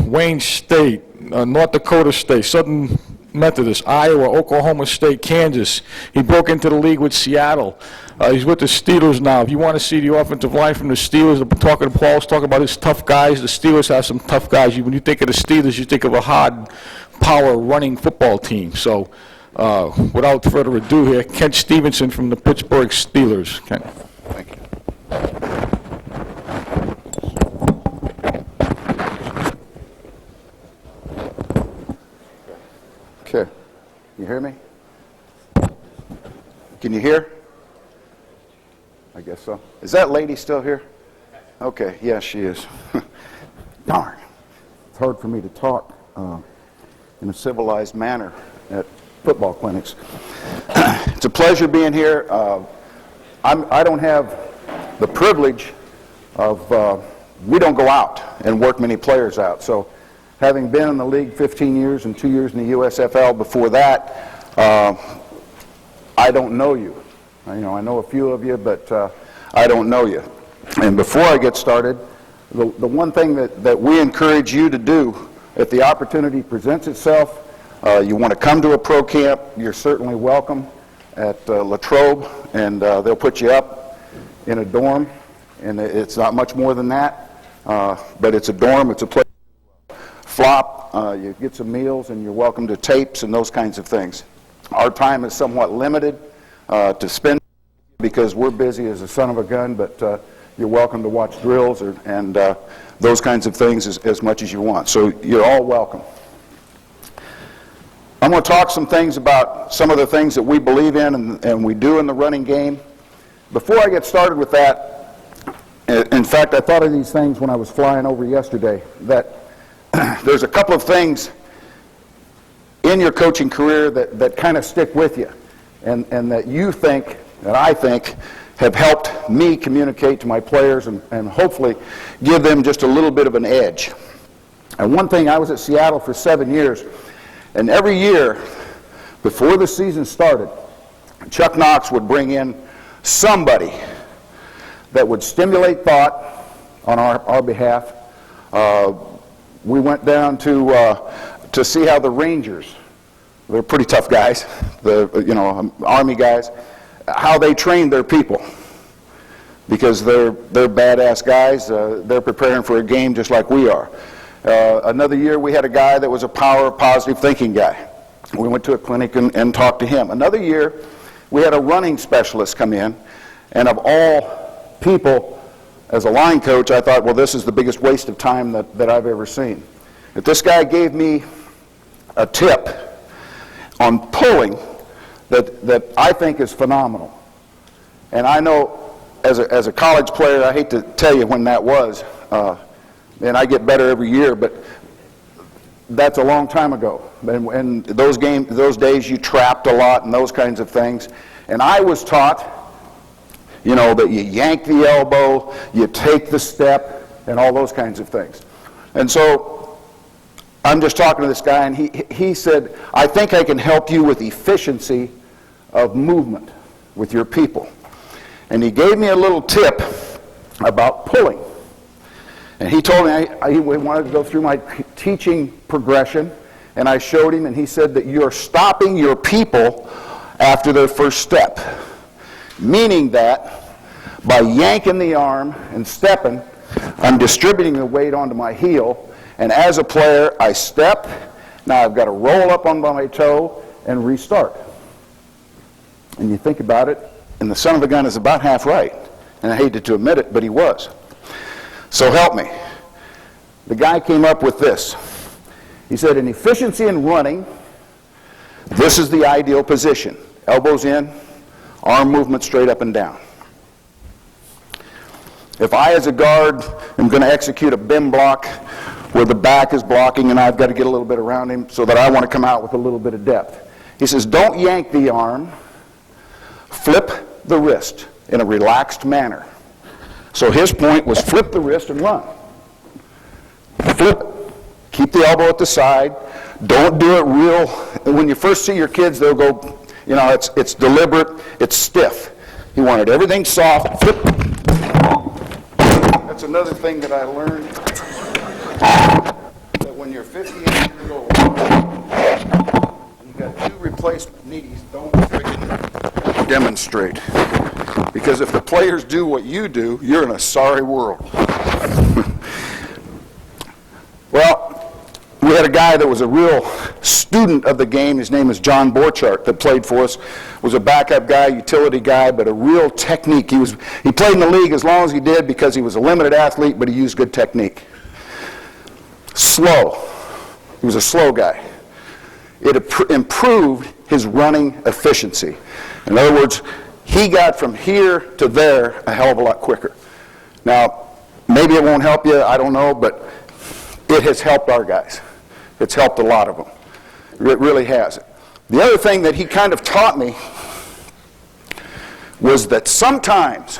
Wayne State, North Dakota State, Southern Methodist, Iowa, Oklahoma State, Kansas. He broke into the league with Seattle. He's with the Steelers now. If you want to see the offensive line from the Steelers, Paul's talking about his tough guys. The Steelers have some tough guys. When you think of the Steelers, you think of a hard, power running football team. So without further ado here, Kent Stephenson from the Pittsburgh Steelers. Kent. Thank you. Okay. You hear me? Can you hear? I guess so. Is that lady still here? Okay, yeah, she is. Darn. It's hard for me to talk in a civilized manner at football clinics. It's a pleasure being here. I don't have the privilege of, we don't go out and work many players out. So having been in the league 15 years and 2 years in the USFL before that, I don't know you. I know a few of you, but I don't know you. And before I get started, the one thing that we encourage you to do, if the opportunity presents itself, you want to come to a pro camp, you're certainly welcome at Latrobe, and they'll put you up in a dorm, and it's not much more than that, but it's a dorm, it's a place to flop, you get some meals, and you're welcome to tapes and those kinds of things. Our time is somewhat limited to spend because we're busy as a son of a gun, but you're welcome to watch drills and those kinds of things as much as you want. So you're all welcome. I'm going to talk some things about some of the things that we believe in and we do in the running game. Before I get started with that, in fact, I thought of these things when I was flying over yesterday, that there's a couple of things in your coaching career that kind of stick with you and that you think, that I think, have helped me communicate to my players and hopefully give them just a little bit of an edge. And one thing, I was at Seattle for 7 years, and every year before the season started, Chuck Knox would bring in somebody that would stimulate thought on our behalf. We went down to see how the Rangers, they're pretty tough guys, Army guys, how they train their people, because they're badass guys. They're preparing for a game just like we are. Another year we had a guy that was a power, positive thinking guy. We went to a clinic and talked to him. Another year we had a running specialist come in, and of all people, as a line coach, I thought, well, this is the biggest waste of time that I've ever seen. If this guy gave me a tip on pulling that I think is phenomenal. And I know as a college player, I hate to tell you when that was, and I get better every year, but that's a long time ago. And those days you trapped a lot and those kinds of things. And I was taught, that you yank the elbow, you take the step, and all those kinds of things. And so I'm just talking to this guy, and he said, I think I can help you with efficiency of movement with your people. And he gave me a little tip about pulling. And he told me he wanted to go through my teaching progression, and I showed him, and he said that you're stopping your people after their first step. Meaning that by yanking the arm and stepping, I'm distributing the weight onto my heel, and as a player, I step. Now I've got to roll up on my toe and restart. And you think about it, and the son of a gun is about half right. And I hated to admit it, but he was. So help me. The guy came up with this. He said, in efficiency in running, this is the ideal position. Elbows in, arm movement straight up and down. If I, as a guard, am going to execute a BIM block where the back is blocking and I've got to get a little bit around him so that I want to come out with a little bit of depth. He says, don't yank the arm, flip the wrist in a relaxed manner. So his point was flip the wrist and run. Flip it. Keep the elbow at the side. Don't do it real. When you first see your kids, they'll go, it's deliberate, it's stiff. He wanted everything soft. Flip. That's another thing that I learned. when you're 58 years old and you've got 2 replacement knees, don't friggin' demonstrate. Because if the players do what you do, you're in a sorry world. Well, we had a guy that was a real student of the game. His name is John Borchardt, that played for us. Was a backup guy, utility guy, but a real technique. He played in the league as long as he did because he was a limited athlete, but he used good technique. Slow. He was a slow guy. It improved his running efficiency. In other words, he got from here to there a hell of a lot quicker. Now, maybe it won't help you, I don't know, but it has helped our guys. It's helped a lot of them. It really has. The other thing that he kind of taught me was that sometimes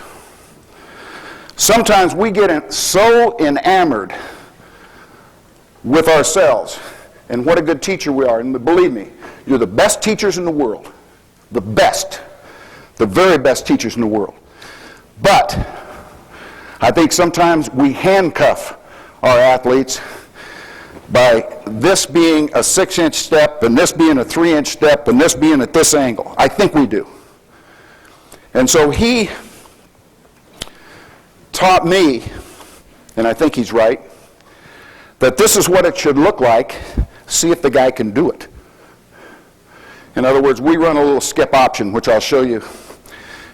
we get so enamored with ourselves and what a good teacher we are. And believe me, you're the best teachers in the world. The best. The very best teachers in the world. But I think sometimes we handcuff our athletes by this being a 6-inch step and this being a 3-inch step and this being at this angle. I think we do. And so he taught me, and I think he's right, that this is what it should look like. See if the guy can do it. In other words, we run a little skip option, which I'll show you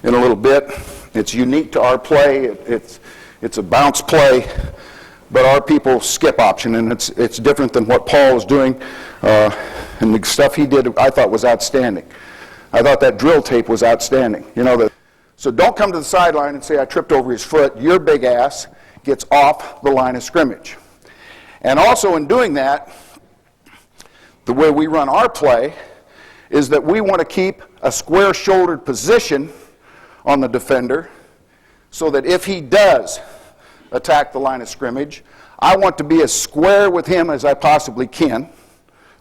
in a little bit. It's unique to our play. It's a bounce play, but our people skip option, and it's different than what Paul is doing. And the stuff he did, I thought, was outstanding. I thought that drill tape was outstanding. So don't come to the sideline and say, I tripped over his foot. Your big ass gets off the line of scrimmage. And also in doing that, the way we run our play is that we want to keep a square-shouldered position on the defender so that if he does attack the line of scrimmage, I want to be as square with him as I possibly can,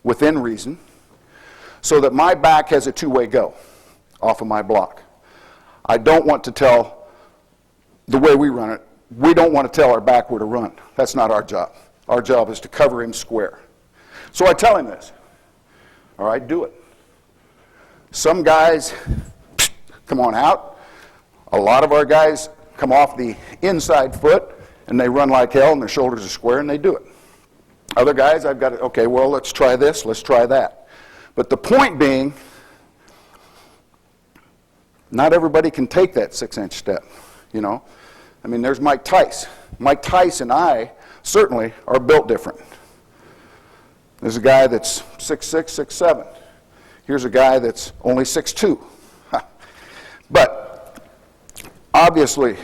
within reason, so that my back has a two-way go off of my block. I don't want to tell, the way we run it, we don't want to tell our back where to run. That's not our job. Our job is to cover him square. So I tell him this. All right, do it. Some guys come on out. A lot of our guys come off the inside foot and they run like hell and their shoulders are square and they do it. Other guys, I've got to, okay, well, let's try this, let's try that. But the point being, not everybody can take that 6-inch step, I mean, there's Mike Tice. Mike Tice and I certainly are built different. There's a guy that's 6'6", 6'7". Here's a guy that's only 6'2". But obviously,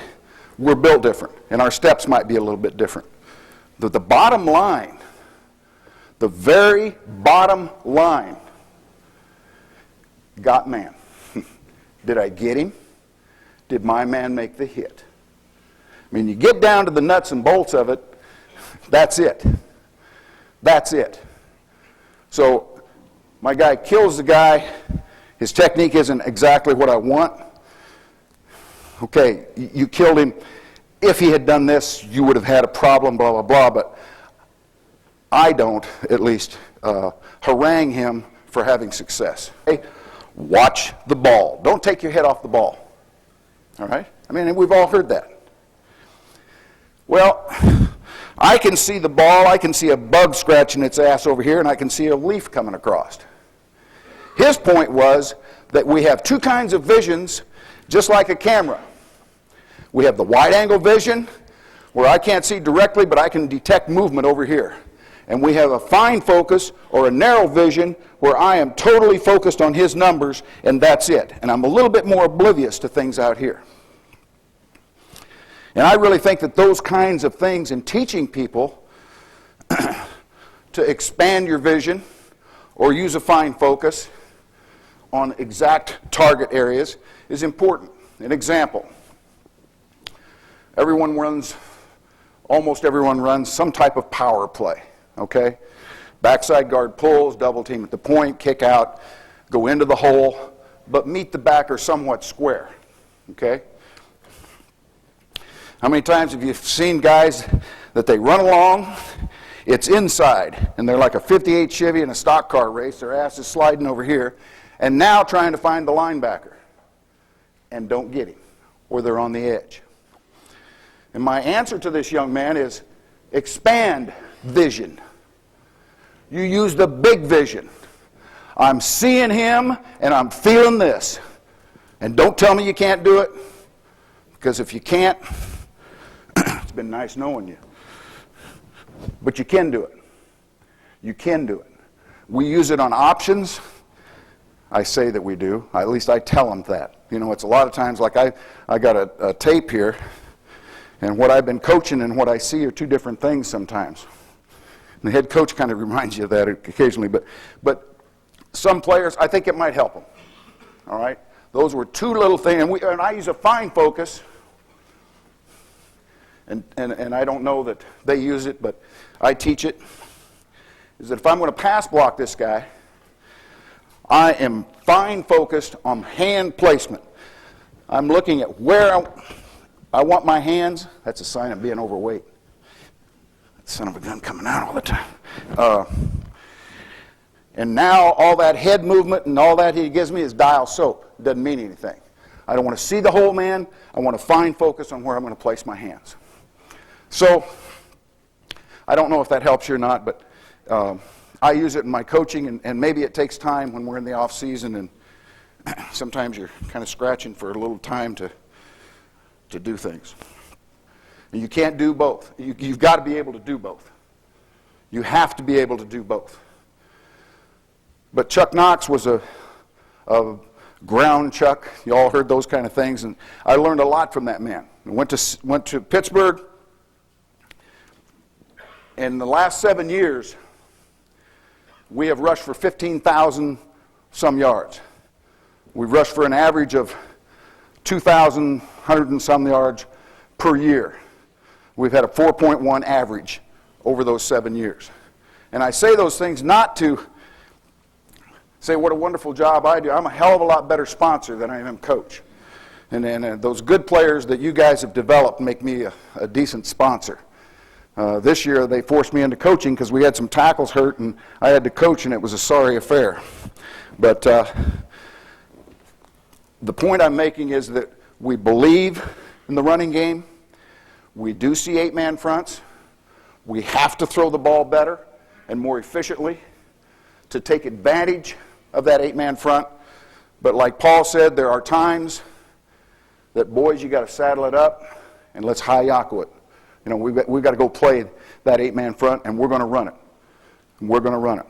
we're built different, and our steps might be a little bit different. The bottom line, the very bottom line, got man. Did I get him? Did my man make the hit? I mean, you get down to the nuts and bolts of it, that's it. That's it. So my guy kills the guy. His technique isn't exactly what I want. Okay, you killed him. If he had done this, you would have had a problem, blah, blah, blah. But I don't, at least, harangue him for having success. Okay? Watch the ball. Don't take your head off the ball. All right? I mean, we've all heard that. Well, I can see the ball, I can see a bug scratching its ass over here, and I can see a leaf coming across. His point was that we have two kinds of visions, just like a camera. We have the wide-angle vision, where I can't see directly, but I can detect movement over here. And we have a fine focus, or a narrow vision, where I am totally focused on his numbers, and that's it. And I'm a little bit more oblivious to things out here. And I really think that those kinds of things in teaching people to expand your vision or use a fine focus on exact target areas is important. An example, almost everyone runs some type of power play, okay? Backside guard pulls, double team at the point, kick out, go into the hole, but meet the backer somewhat square, okay? How many times have you seen guys that they run along, It's inside, and they're like a 58 Chevy in a stock car race. Their ass is sliding over here, and now trying to find the linebacker, and don't get him, or they're on the edge. And my answer to this young man is expand vision. You use the big vision. I'm seeing him, and I'm feeling this. And don't tell me you can't do it, because if you can't, it's been nice knowing you. But you can do it. You can do it. We use it on options. I say that we do. At least I tell them that. You know, it's a lot of times like I got a tape here, and what I've been coaching and what I see are two different things sometimes. And the head coach kind of reminds you of that occasionally. But some players, I think it might help them. All right? Those were two little things. And I use a fine focus. And I don't know that they use it, but I teach it. Is that if I'm going to pass block this guy, I am fine focused on hand placement. I'm looking at where I want my hands. That's a sign of being overweight. That son of a gun coming out all the time. And now all that head movement and all that he gives me is dial soap. It doesn't mean anything. I don't want to see the whole man. I want to fine focus on where I'm going to place my hands. So I don't know if that helps you or not, but I use it in my coaching, and maybe it takes time when we're in the off season, and sometimes you're kind of scratching for a little time to do things. And you can't do both. You've got to be able to do both. You have to be able to do both. But Chuck Knox was a ground Chuck. You all heard those kind of things, and I learned a lot from that man. I went to Pittsburgh. In the last 7 years, we have rushed for 15,000 some yards. We've rushed for an average of 2,100 and some yards per year. We've had a 4.1 average over those 7 years. And I say those things not to say what a wonderful job I do. I'm a hell of a lot better sponsor than I am coach. And those good players that you guys have developed make me a decent sponsor. This year they forced me into coaching because we had some tackles hurt, and I had to coach, and it was a sorry affair. But the point I'm making is that we believe in the running game. We do see 8-man fronts. We have to throw the ball better and more efficiently to take advantage of that 8-man front. But like Paul said, there are times that, boys, you got to saddle it up and let's hi-yako it. You know, we've got to go play that 8-man front, and we're going to run it. We're going to run it.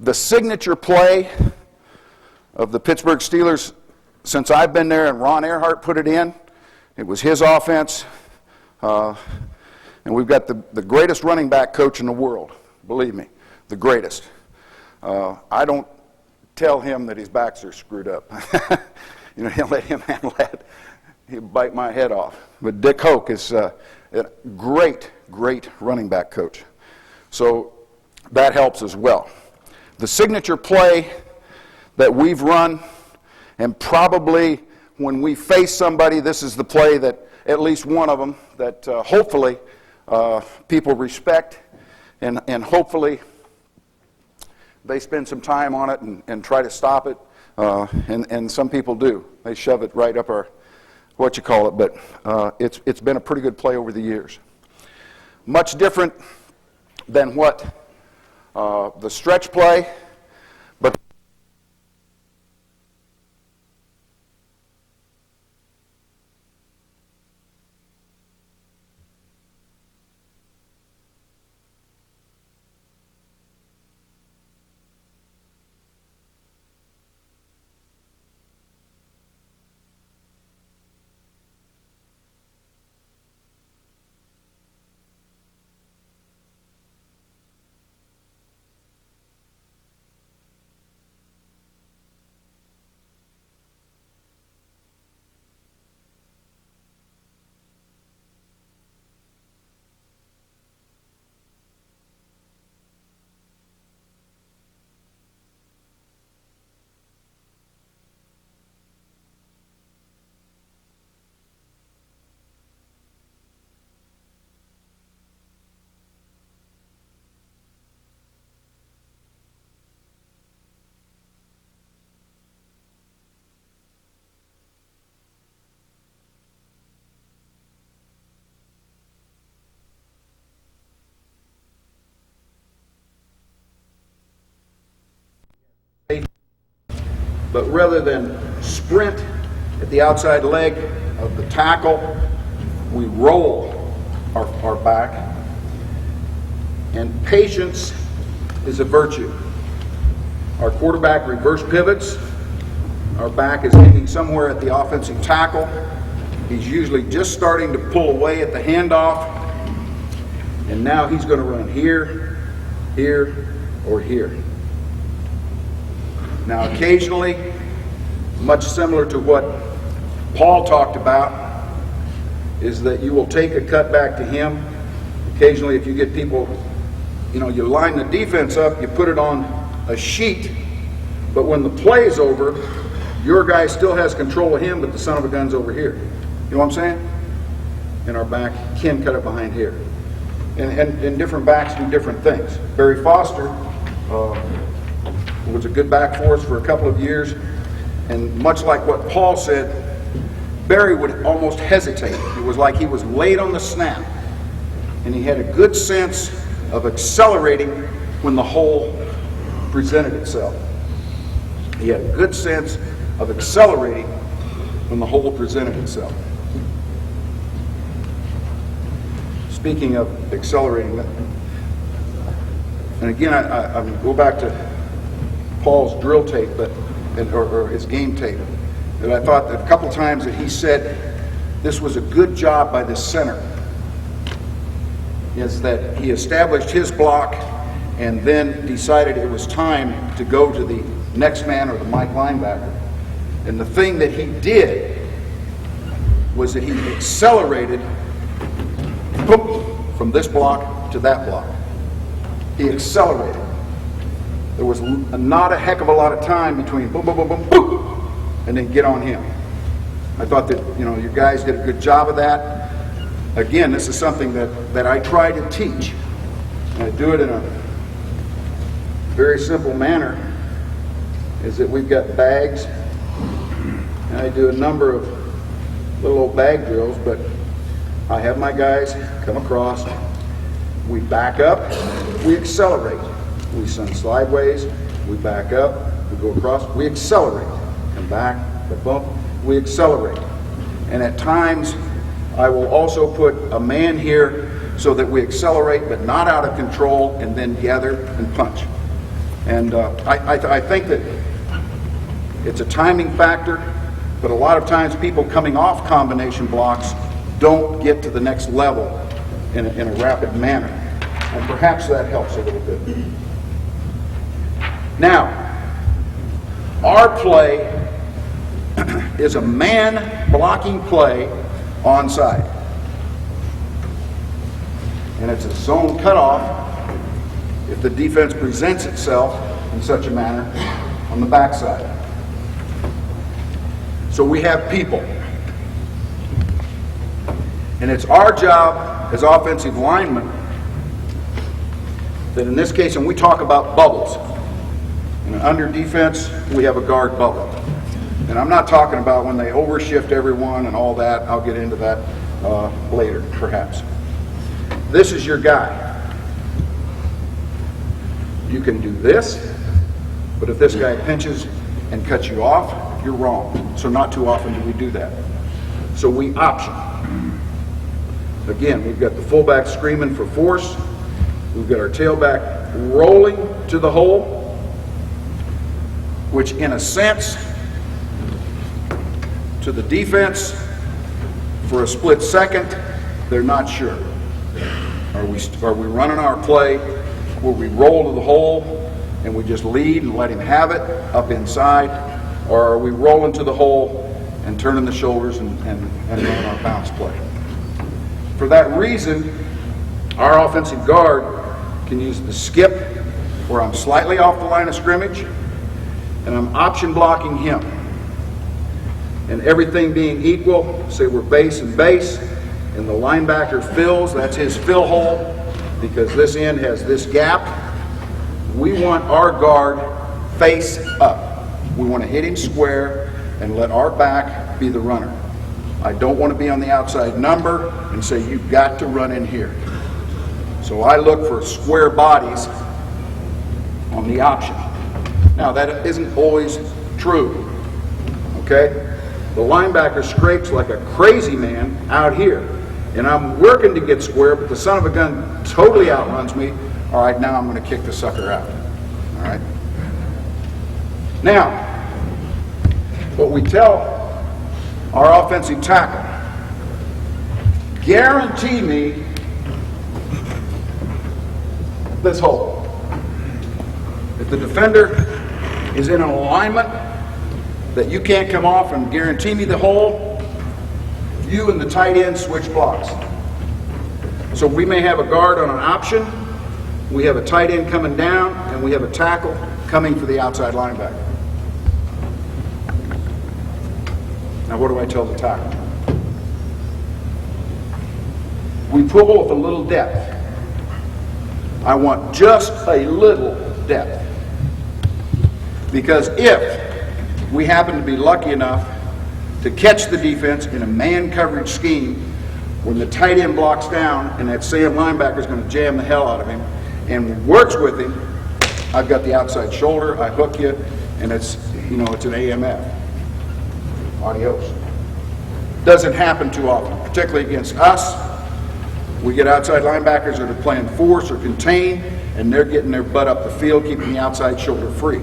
The signature play of the Pittsburgh Steelers since I've been there, and Ron Earhart put it in, it was his offense. And we've got the greatest running back coach in the world, believe me, the greatest. I don't tell him that his backs are screwed up. You know, he'll let him handle that. He'll bite my head off. But Dick Hoke is a great, great running back coach. So that helps as well. The signature play that we've run, and probably when we face somebody, this is the play that, at least one of them, that hopefully people respect, and hopefully they spend some time on it and try to stop it, and some people do. They shove it right up our, what you call it, but it's been a pretty good play over the years. Much different than what the stretch play, but but rather than sprint at the outside leg of the tackle, we roll our back. And patience is a virtue. Our quarterback reverse pivots. Our back is hanging somewhere at the offensive tackle. He's usually just starting to pull away at the handoff. And now he's going to run here, here, or here. Now occasionally, much similar to what Paul talked about, is that you will take a cut back to him. Occasionally, if you get people, you line the defense up, you put it on a sheet, but when the play is over, your guy still has control of him, but the son of a gun's over here. You know what I'm saying? And our back can cut it behind here. And different backs do different things. Barry Foster was a good back for us for a couple of years, and much like what Paul said, Barry would almost hesitate. It was like he was late on the snap, and he had a good sense of accelerating when the hole presented itself. He had a good sense of accelerating when the hole presented itself. Speaking of accelerating, and again, I go back to Paul's drill tape, or his game tape, that I thought that a couple times that he said this was a good job by the center, is that he established his block and then decided it was time to go to the next man or the Mike linebacker. And the thing that he did was that he accelerated from this block to that block. He accelerated. There was not a heck of a lot of time between boom, boom, boom, boom, boom, and then get on him. I thought that, your guys did a good job of that. Again, this is something that I try to teach. And I do it in a very simple manner, is that we've got bags, and I do a number of little old bag drills, but I have my guys come across, we back up, we accelerate. We send sideways, we back up, we go across, we accelerate. Come back, the bump, we accelerate. And at times, I will also put a man here so that we accelerate but not out of control, and then gather and punch. And I think that it's a timing factor, but a lot of times people coming off combination blocks don't get to the next level in a rapid manner. And perhaps that helps a little bit. Now, our play is a man blocking play onside. And it's a zone cutoff if the defense presents itself in such a manner on the backside. So we have people. And it's our job as offensive linemen that in this case, and we talk about bubbles. And under defense, we have a guard bubble. And I'm not talking about when they overshift everyone and all that. I'll get into that later, perhaps. This is your guy. You can do this, but if this guy pinches and cuts you off, you're wrong. So not too often do we do that. So we option. Again, we've got the fullback screaming for force. We've got our tailback rolling to the hole, which in a sense, to the defense, for a split second, they're not sure. Are we running our play where we roll to the hole and we just lead and let him have it up inside? Or are we rolling to the hole and turning the shoulders and running our bounce play? For that reason, our offensive guard can use the skip where I'm slightly off the line of scrimmage and I'm option blocking him. And everything being equal, say we're base and base, and the linebacker fills, that's his fill hole, because this end has this gap. We want our guard face up. We want to hit him square and let our back be the runner. I don't want to be on the outside number and say, you've got to run in here. So I look for square bodies on the option. Now, that isn't always True. Okay? The linebacker scrapes like a crazy man out here. And I'm working to get square, but the son of a gun totally outruns me. All right, now I'm going to kick the sucker out. All right? Now, what we tell our offensive tackle, guarantee me this hole. If the defender is in an alignment that you can't come off and guarantee me the hole, you and the tight end switch blocks. So we may have a guard on an option, we have a tight end coming down, and we have a tackle coming for the outside linebacker. Now what do I tell the tackle? We pull with a little depth. I want just a little depth. Because if we happen to be lucky enough to catch the defense in a man coverage scheme, when the tight end blocks down and that same linebacker is going to jam the hell out of him and works with him, I've got the outside shoulder, I hook you, and it's, you know, it's an AMF. Adios. Doesn't happen too often, particularly against us. We get outside linebackers that are playing force or contain, and they're getting their butt up the field, keeping the outside shoulder free.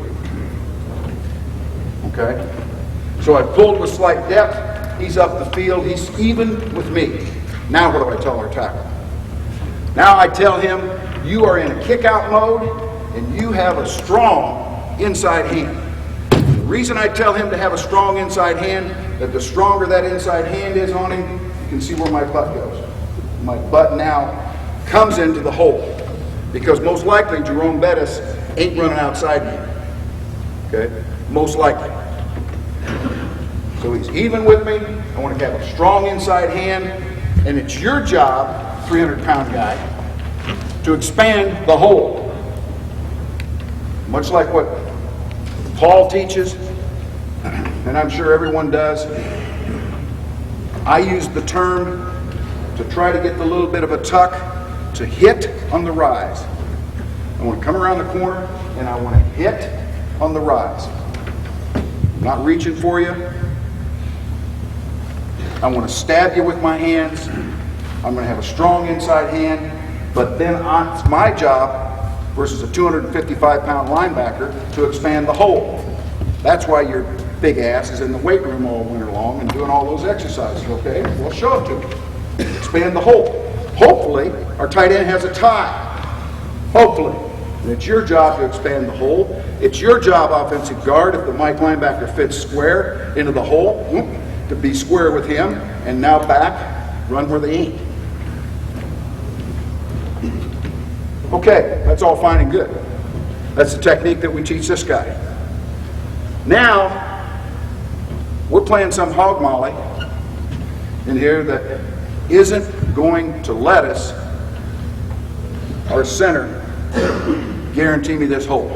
Okay? So I pulled with slight depth. He's up the field. He's even with me. Now what do I tell our tackle? Now I tell him, you are in a kick-out mode, and you have a strong inside hand. The reason I tell him to have a strong inside hand, that the stronger that inside hand is on him, you can see where my butt goes. My butt now comes into the hole, because most likely Jerome Bettis ain't running outside me. Okay? Most likely. So he's even with me. I want to have a strong inside hand, and it's your job, 300-pound guy, to expand the hole. Much like what Paul teaches, and I'm sure everyone does. I use the term to try to get the little bit of a tuck to hit on the rise. I want to come around the corner and I want to hit on the rise. I'm not reaching for you. I want to stab you with my hands. I'm going to have a strong inside hand, but then it's my job versus a 255-pound linebacker to expand the hole. That's why your big ass is in the weight room all winter long and doing all those exercises, okay? We'll show it to you. Expand the hole. Hopefully, our tight end has a tie. Hopefully. And it's your job to expand the hole. It's your job, offensive guard, if the Mike linebacker fits square into the hole, to be square with him, and now back, run where they ain't. Okay, that's all fine and good. That's the technique that we teach this guy. Now, we're playing some hog molly in here that isn't going to let us, our center, guarantee me this hole.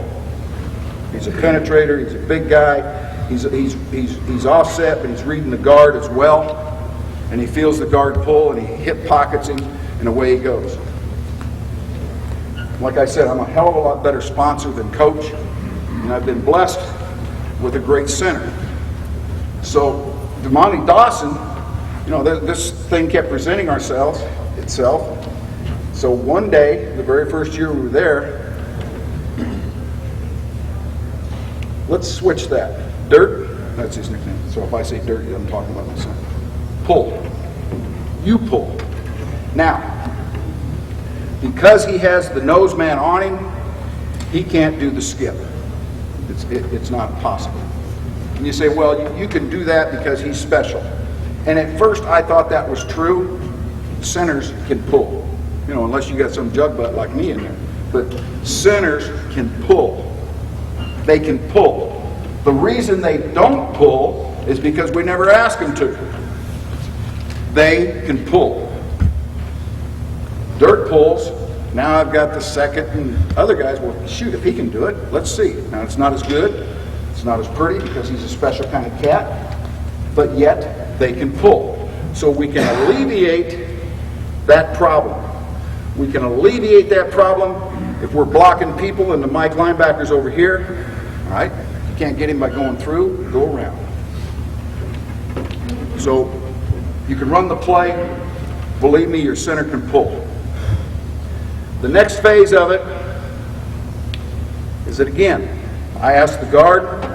He's a penetrator, he's a big guy, he's offset, but he's reading the guard as well, and he feels the guard pull, and he hip pockets him, and away he goes. Like I said, I'm a hell of a lot better sponsor than coach, and I've been blessed with a great center. So, DeMonte Dawson, you know, this thing kept presenting itself. So one day, the very first year we were there, let's switch that. Dirt, that's his nickname. So if I say Dirt, I'm talking about my son. Pull. You pull. Now, because he has the nose man on him, he can't do the skip. It's not possible. And you say, well, you can do that because he's special. And at first I thought that was true. Centers can pull. You know, unless you got some jug butt like me in there. But centers can pull. They can pull. The reason they don't pull is because we never ask them to. They can pull. Dirt pulls. Now I've got the second and other guys. Well, shoot, if he can do it, let's see. Now it's not as good. It's not as pretty because he's a special kind of cat. But yet, they can pull. So we can alleviate that problem. We can alleviate that problem if we're blocking people and the Mike linebackers over here. All right? You can't get him by going through, go around. So you can run the play. Believe me, your center can pull. The next phase of it is that, again, I ask the guard,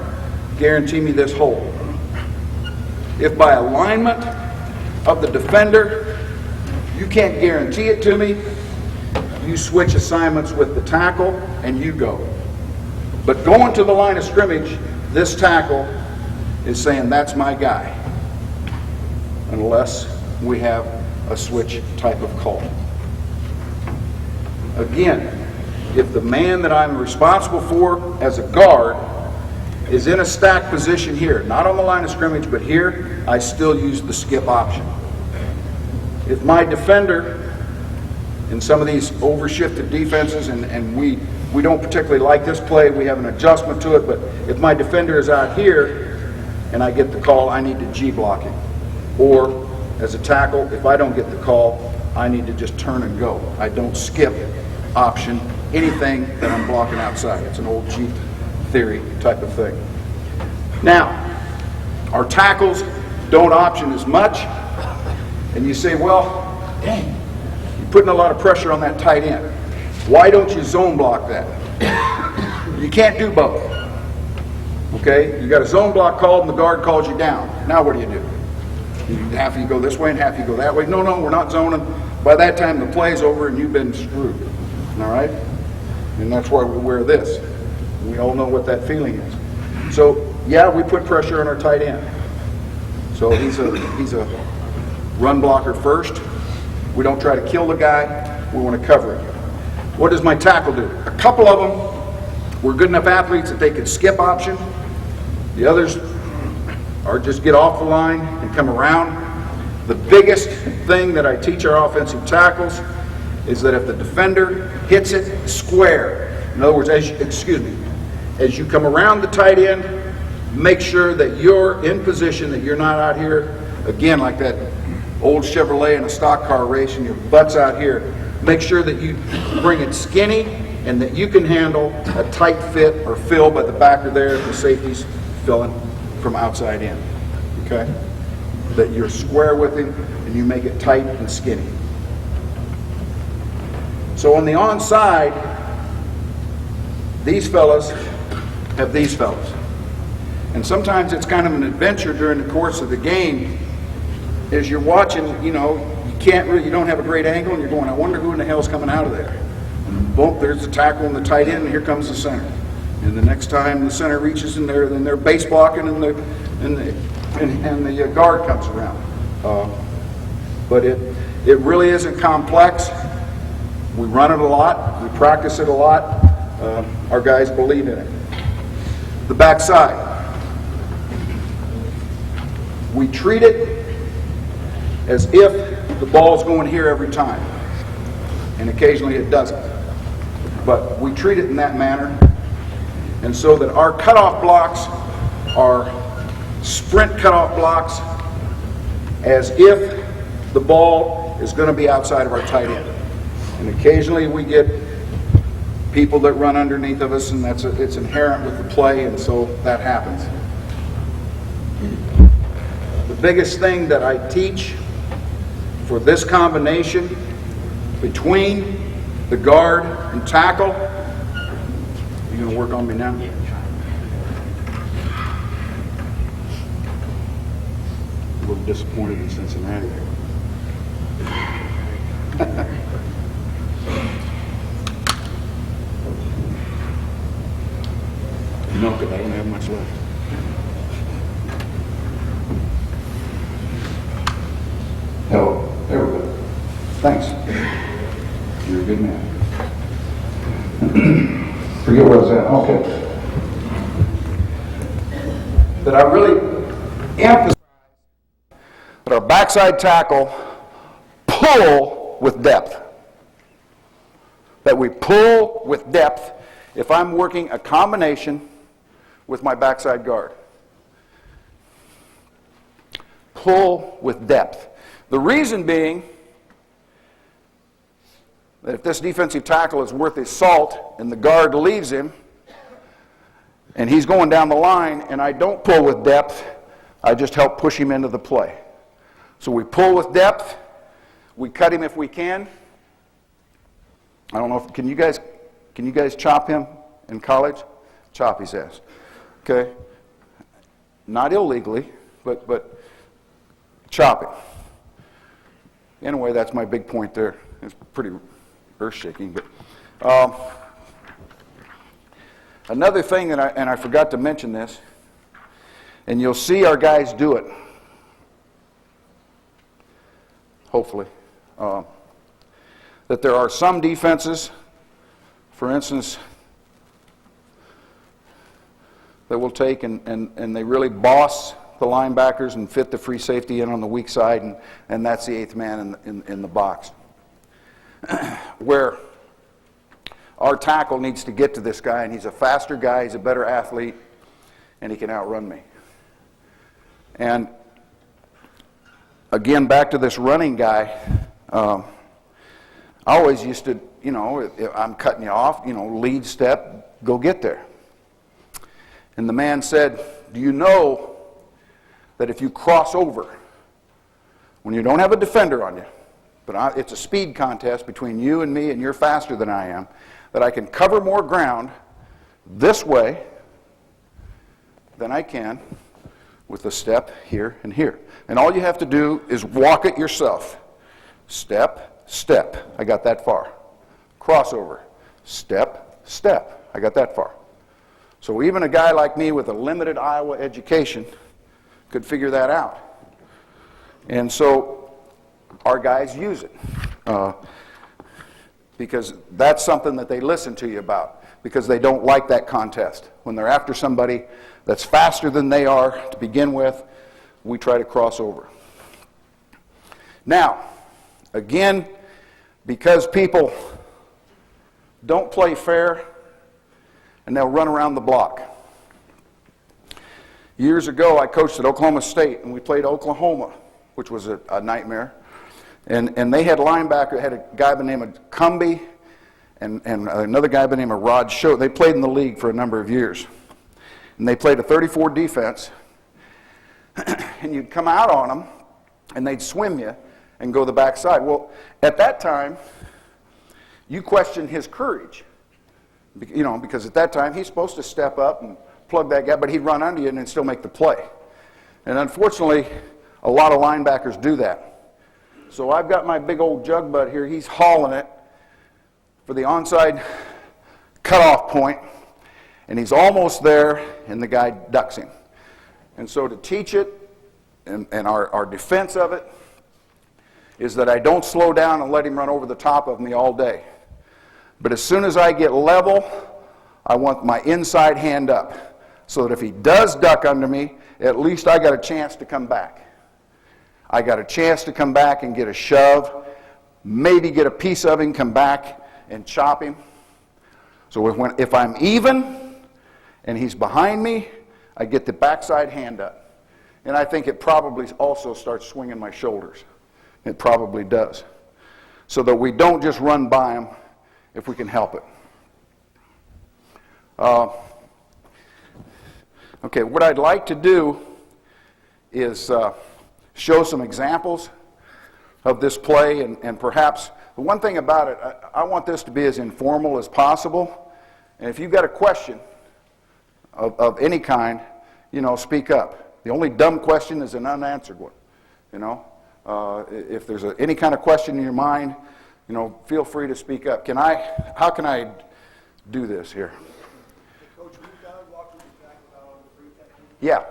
guarantee me this hold. If by alignment of the defender, you can't guarantee it to me, you switch assignments with the tackle and you go. But going to the line of scrimmage, this tackle is saying, that's my guy, unless we have a switch type of call. Again, if the man that I'm responsible for as a guard is in a stack position here, not on the line of scrimmage, but here, I still use the skip option. If my defender, in some of these overshifted defenses, and we don't particularly like this play, we have an adjustment to it, but if my defender is out here and I get the call, I need to G block him. Or as a tackle, if I don't get the call, I need to just turn and go. I don't skip option anything that I'm blocking outside. It's an old Jeep theory type of thing. Now, our tackles don't option as much, and you say, well, dang, you're putting a lot of pressure on that tight end. Why don't you zone block that? You can't do both. Okay? You got a zone block called and the guard calls you down. Now what do? Half of you go this way and half of you go that way. No, we're not zoning. By that time the play's over and you've been screwed. All right? And that's why we wear this. We all know what that feeling is. So, yeah, we put pressure on our tight end. So he's a run blocker first. We don't try to kill the guy. We want to cover him. What does my tackle do? A couple of them were good enough athletes that they could skip option. The others are just get off the line and come around. The biggest thing that I teach our offensive tackles is that if the defender hits it square, in other words, as you come around the tight end, make sure that you're in position, that you're not out here, again, like that old Chevrolet in a stock car race and your butt's out here. Make sure that you bring it skinny and that you can handle a tight fit or fill by the backer there if the safety's filling from outside in. Okay? That you're square with him and you make it tight and skinny. So on the onside, these fellas have these fellas. And sometimes it's kind of an adventure during the course of the game as you're watching, you don't have a great angle and you're going, I wonder who in the hell's coming out of there. And boom, there's the tackle and the tight end and here comes the center. And the next time the center reaches in there, then they're base blocking and the guard comes around. But it really isn't complex. We run it a lot. We practice it a lot. Our guys believe in it. The backside. We treat it as if the ball's going here every time. And occasionally it doesn't. But we treat it in that manner. And so that our cutoff blocks are sprint cutoff blocks as if the ball is going to be outside of our tight end. And occasionally we get people that run underneath of us, and it's inherent with the play, and so that happens. The biggest thing that I teach for this combination between the guard and tackle, you going to work on me now? A little disappointed in Cincinnati there. No, because I don't have much left. Oh, there we go. Thanks. You're a good man. Forget where I was at. Okay. That I really emphasize that our backside tackle pull with depth. That we pull with depth if I'm working a combination with my backside guard. Pull with depth. The reason being that if this defensive tackle is worth his salt and the guard leaves him, and he's going down the line, and I don't pull with depth, I just help push him into the play. So we pull with depth, we cut him if we can. I don't know if, can you guys chop him in college? Chop his ass, okay? Not illegally, but chop him. Anyway, that's my big point there. It's pretty earth-shaking, but another thing that I forgot to mention this, and you'll see our guys do it, hopefully, that there are some defenses, for instance, that will take and they really boss the linebackers and fit the free safety in on the weak side, and that's the eighth man in the box. Where our tackle needs to get to this guy, and he's a faster guy, he's a better athlete, and he can outrun me. And again, back to this running guy, I always used to, if I'm cutting you off, lead step, go get there. And the man said, do you know that if you cross over, when you don't have a defender on you, but it's a speed contest between you and me and you're faster than I am, that I can cover more ground this way than I can with a step here and here. And all you have to do is walk it yourself. Step, step. I got that far. Crossover. Step, step. I got that far. So even a guy like me with a limited Iowa education could figure that out. And so our guys use it because that's something that they listen to you about, because they don't like that contest. When they're after somebody that's faster than they are to begin with, we try to cross over. Now, again, because people don't play fair and they'll run around the block. Years ago, I coached at Oklahoma State, and we played Oklahoma, which was a nightmare. And they had linebacker, had a guy by the name of Cumbie and another guy by the name of Rod Show. They played in the league for a number of years. And they played a 34 defense. And you'd come out on them, and they'd swim you and go the backside. Well, at that time, you question his courage. Because at that time, he's supposed to step up and plug that guy, but he'd run under you and then still make the play. And unfortunately, a lot of linebackers do that. So I've got my big old jug butt here. He's hauling it for the onside cutoff point, and he's almost there, and the guy ducks him. And so to teach it, and our defense of it, is that I don't slow down and let him run over the top of me all day. But as soon as I get level, I want my inside hand up, so that if he does duck under me, at least I got a chance to come back. I got a chance to come back and get a shove, maybe get a piece of him, come back and chop him. So if I'm even and he's behind me, I get the backside hand up. And I think it probably also starts swinging my shoulders. It probably does. So that we don't just run by him if we can help it. Okay, what I'd like to do is show some examples of this play, and perhaps the one thing about it, I want this to be as informal as possible. And if you've got a question of any kind, speak up. The only dumb question is an unanswered one. If there's any kind of question in your mind, feel free to speak up. How can I do this here? Coach, we've done walking the track without the free technique. Yeah.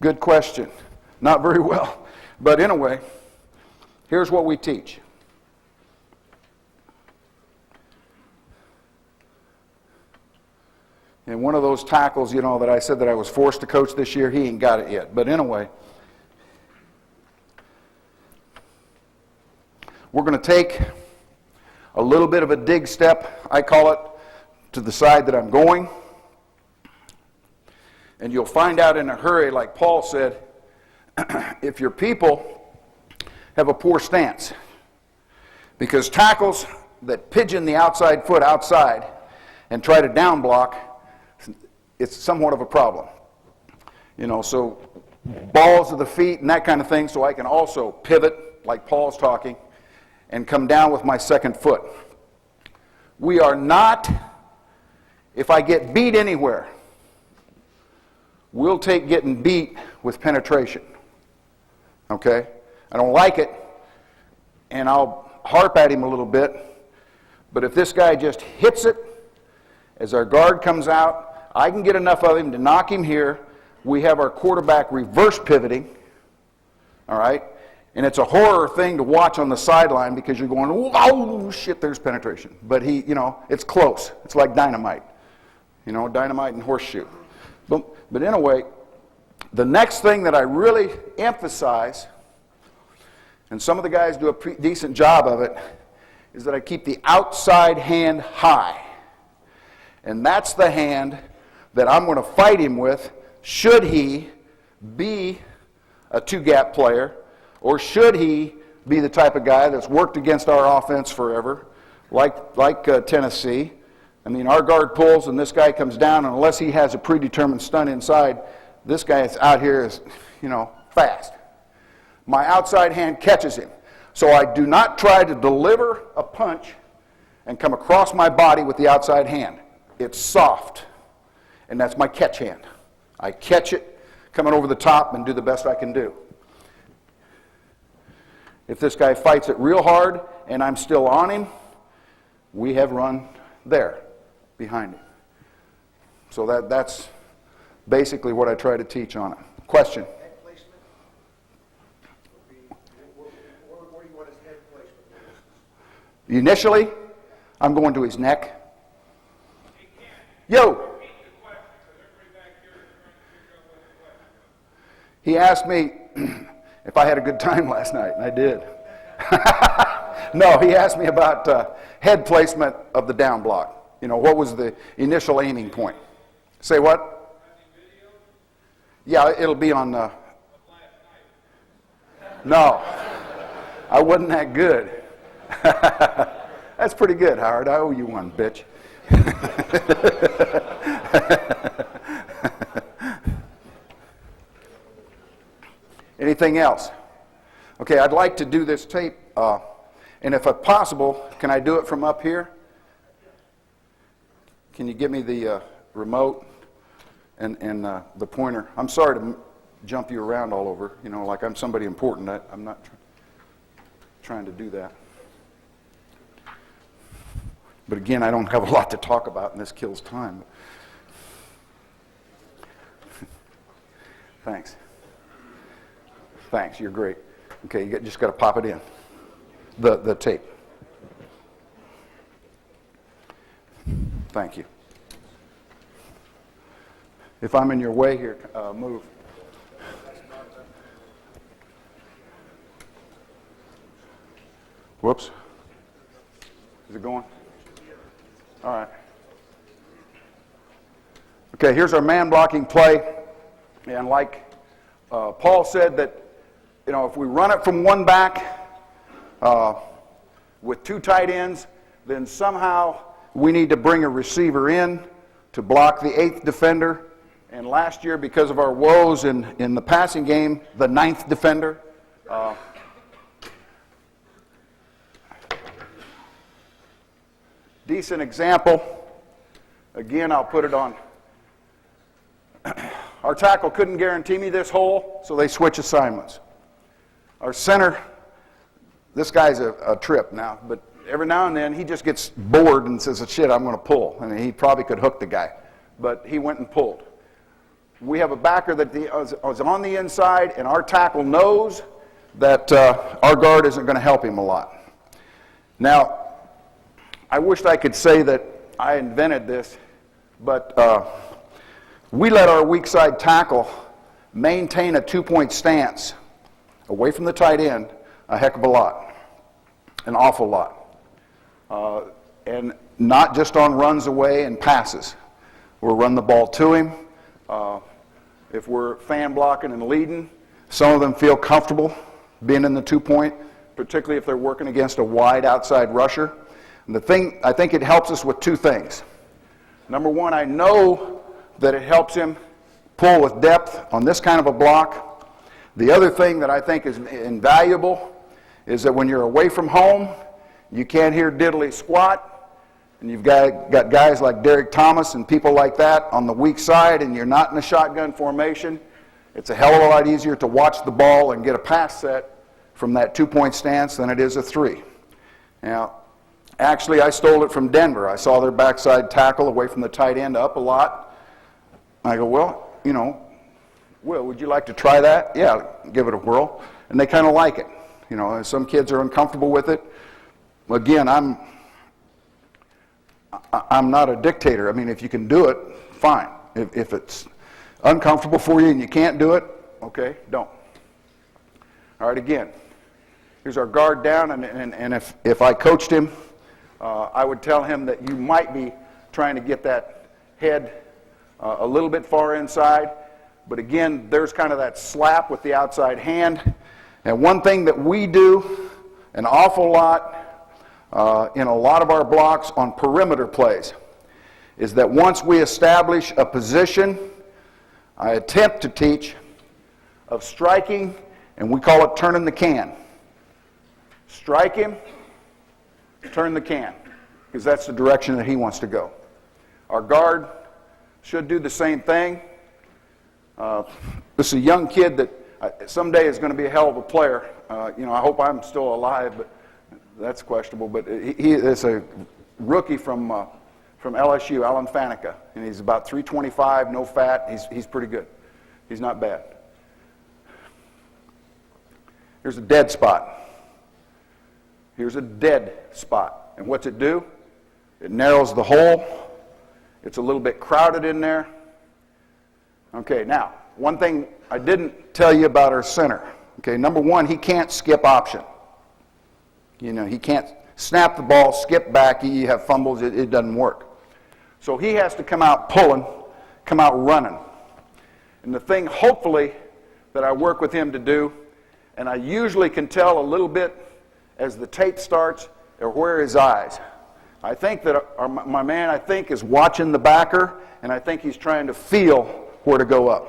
Good question. Not very well. But anyway, here's what we teach. And one of those tackles, that I said that I was forced to coach this year, he ain't got it yet. But anyway, we're going to take a little bit of a dig step, I call it, to the side that I'm going. And you'll find out in a hurry, like Paul said, if your people have a poor stance. Because tackles that pigeon the outside foot outside and try to down block, it's somewhat of a problem. You know, so balls of the feet and that kind of thing, so I can also pivot, like Paul's talking, and come down with my second foot. We are not, if I get beat anywhere, we'll take getting beat with penetration. Okay? I don't like it, and I'll harp at him a little bit, but if this guy just hits it, as our guard comes out, I can get enough of him to knock him here. We have our quarterback reverse pivoting, all right? And it's a horror thing to watch on the sideline because you're going, oh, shit, there's penetration. But he, you know, it's close. It's like dynamite. You know, dynamite and horseshoe. But anyway, the next thing that I really emphasize, and some of the guys do a decent job of it, is that I keep the outside hand high. And that's the hand that I'm going to fight him with, should he be a two-gap player, or should he be the type of guy that's worked against our offense forever, like Tennessee. I mean, our guard pulls and this guy comes down, and unless he has a predetermined stunt inside, this guy is out here is, you know, fast. My outside hand catches him. So I do not try to deliver a punch and come across my body with the outside hand. It's soft, and that's my catch hand. I catch it coming over the top and do the best I can do. If this guy fights it real hard and I'm still on him, we have run there, behind him. So that's basically what I try to teach on it. Question? Head placement? Where do you want his head placement? Initially, I'm going to his neck. Yo! He asked me if I had a good time last night, and I did. No, he asked me about head placement of the down block. You know, what was the initial aiming point? Say what? Yeah, it'll be on... No, I wasn't that good. That's pretty good, Howard. I owe you one, bitch. Anything else? Okay, I'd like to do this tape, and if possible, can I do it from up here? Can you give me the remote and the pointer? I'm sorry to jump you around all over, you know, like I'm somebody important. I'm not trying to do that. But again, I don't have a lot to talk about, and this kills time. Thanks. Thanks, you're great. Okay, you just got to pop it in, the tape. Thank you. If I'm in your way here, move. Whoops. Is it going? All right. Okay, here's our man blocking play. And like Paul said that, you know, if we run it from one back with two tight ends, then somehow we need to bring a receiver in to block the 8th defender. And last year, because of our woes in the passing game, the 9th defender. Decent example. Again, I'll put it on. Our tackle couldn't guarantee me this hole, so they switch assignments. Our center, this guy's a trip now, but every now and then he just gets bored and says, shit, I'm going to pull. I mean, he probably could hook the guy, but he went and pulled. We have a backer that was on the inside, and our tackle knows that our guard isn't going to help him a lot. Now, I wished I could say that I invented this, but we let our weak side tackle maintain a 2-point stance away from the tight end a heck of a lot, an awful lot. And not just on runs away and passes. We'll run the ball to him. If we're fan blocking and leading, some of them feel comfortable being in the 2-point, particularly if they're working against a wide outside rusher. And I think it helps us with two things. Number one, I know that it helps him pull with depth on this kind of a block. The other thing that I think is invaluable is that when you're away from home, you can't hear diddly squat, and you've got guys like Derek Thomas and people like that on the weak side, and you're not in a shotgun formation. It's a hell of a lot easier to watch the ball and get a pass set from that two-point stance than it is a three. Now, actually, I stole it from Denver. I saw their backside tackle away from the tight end up a lot. I go, well, you know, Will, would you like to try that? Yeah, give it a whirl. And they kind of like it. You know, some kids are uncomfortable with it. Again, I'm not a dictator. I mean, if you can do it, fine. If it's uncomfortable for you and you can't do it, okay, don't. All right, again, here's our guard down, and if I coached him, I would tell him that you might be trying to get that head a little bit far inside. But again, there's kind of that slap with the outside hand. And one thing that we do an awful lot in a lot of our blocks on perimeter plays is that once we establish a position, I attempt to teach of striking, and we call it turning the can. Strike him, turn the can, because that's the direction that he wants to go. Our guard should do the same thing. This is a young kid that someday is going to be a hell of a player. You know, I hope I'm still alive, but that's questionable. But he is a rookie from LSU, Alan Faneca, and he's about 325, no fat. He's pretty good. He's not bad. Here's a dead spot. Here's a dead spot. And what's it do? It narrows the hole. It's a little bit crowded in there. Okay, now, one thing I didn't tell you about our center. Okay, number one, he can't skip option. You know, he can't snap the ball, skip back, you have fumbles, it doesn't work. So he has to come out pulling, come out running. And the thing, hopefully, that I work with him to do, and I usually can tell a little bit as the tape starts, or where his eyes. I think that my man, I think, is watching the backer, and I think he's trying to feel where to go up.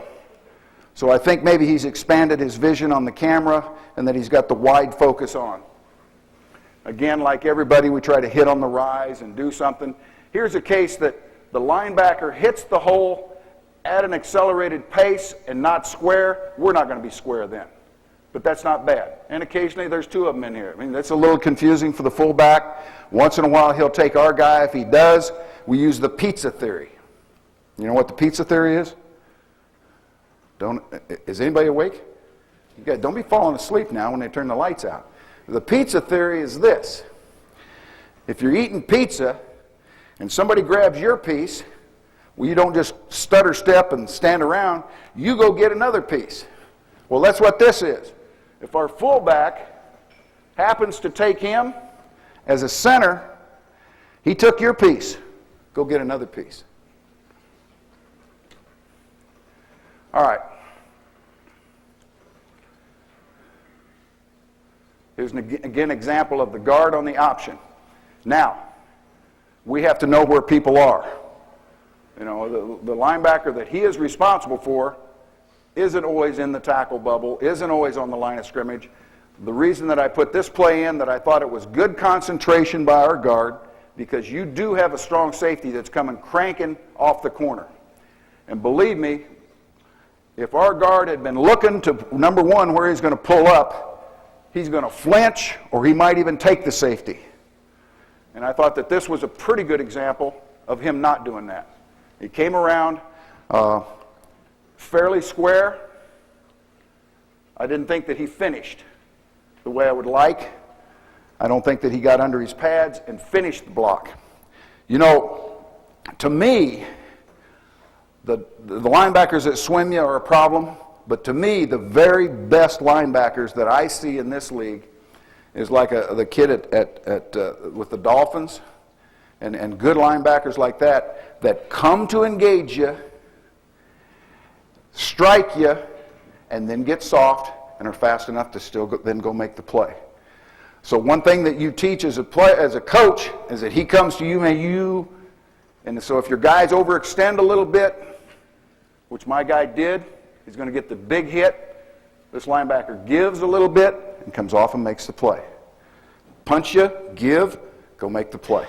So I think maybe he's expanded his vision on the camera, and that he's got the wide focus on. Again, like everybody, we try to hit on the rise and do something. Here's a case that the linebacker hits the hole at an accelerated pace and not square. We're not going to be square then. But that's not bad. And occasionally there's two of them in here. I mean, that's a little confusing for the fullback. Once in a while he'll take our guy. If he does, we use the pizza theory. You know what the pizza theory is? Is anybody awake? You guys, don't be falling asleep now when they turn the lights out. The pizza theory is this. If you're eating pizza and somebody grabs your piece, well, you don't just stutter step and stand around. You go get another piece. Well, that's what this is. If our fullback happens to take him as a center, he took your piece. Go get another piece. All right. Here's an example of the guard on the option. Now, we have to know where people are. You know, the linebacker that he is responsible for isn't always in the tackle bubble, isn't always on the line of scrimmage. The reason that I put this play in, that I thought it was good concentration by our guard, because you do have a strong safety that's coming cranking off the corner. And believe me, if our guard had been looking to, number one, where he's going to pull up, he's going to flinch, or he might even take the safety. And I thought that this was a pretty good example of him not doing that. He came around fairly square. I didn't think that he finished the way I would like. I don't think that he got under his pads and finished the block. You know, to me, the linebackers that swim you are a problem, but to me, the very best linebackers that I see in this league is like the kid with the Dolphins, and good linebackers like that come to engage you, strike you, and then get soft and are fast enough to still then go make the play. So one thing that you teach as a coach is that he comes to you, and so if your guys overextend a little bit, which my guy did. He's going to get the big hit. This linebacker gives a little bit and comes off and makes the play. Punch you, give, go make the play.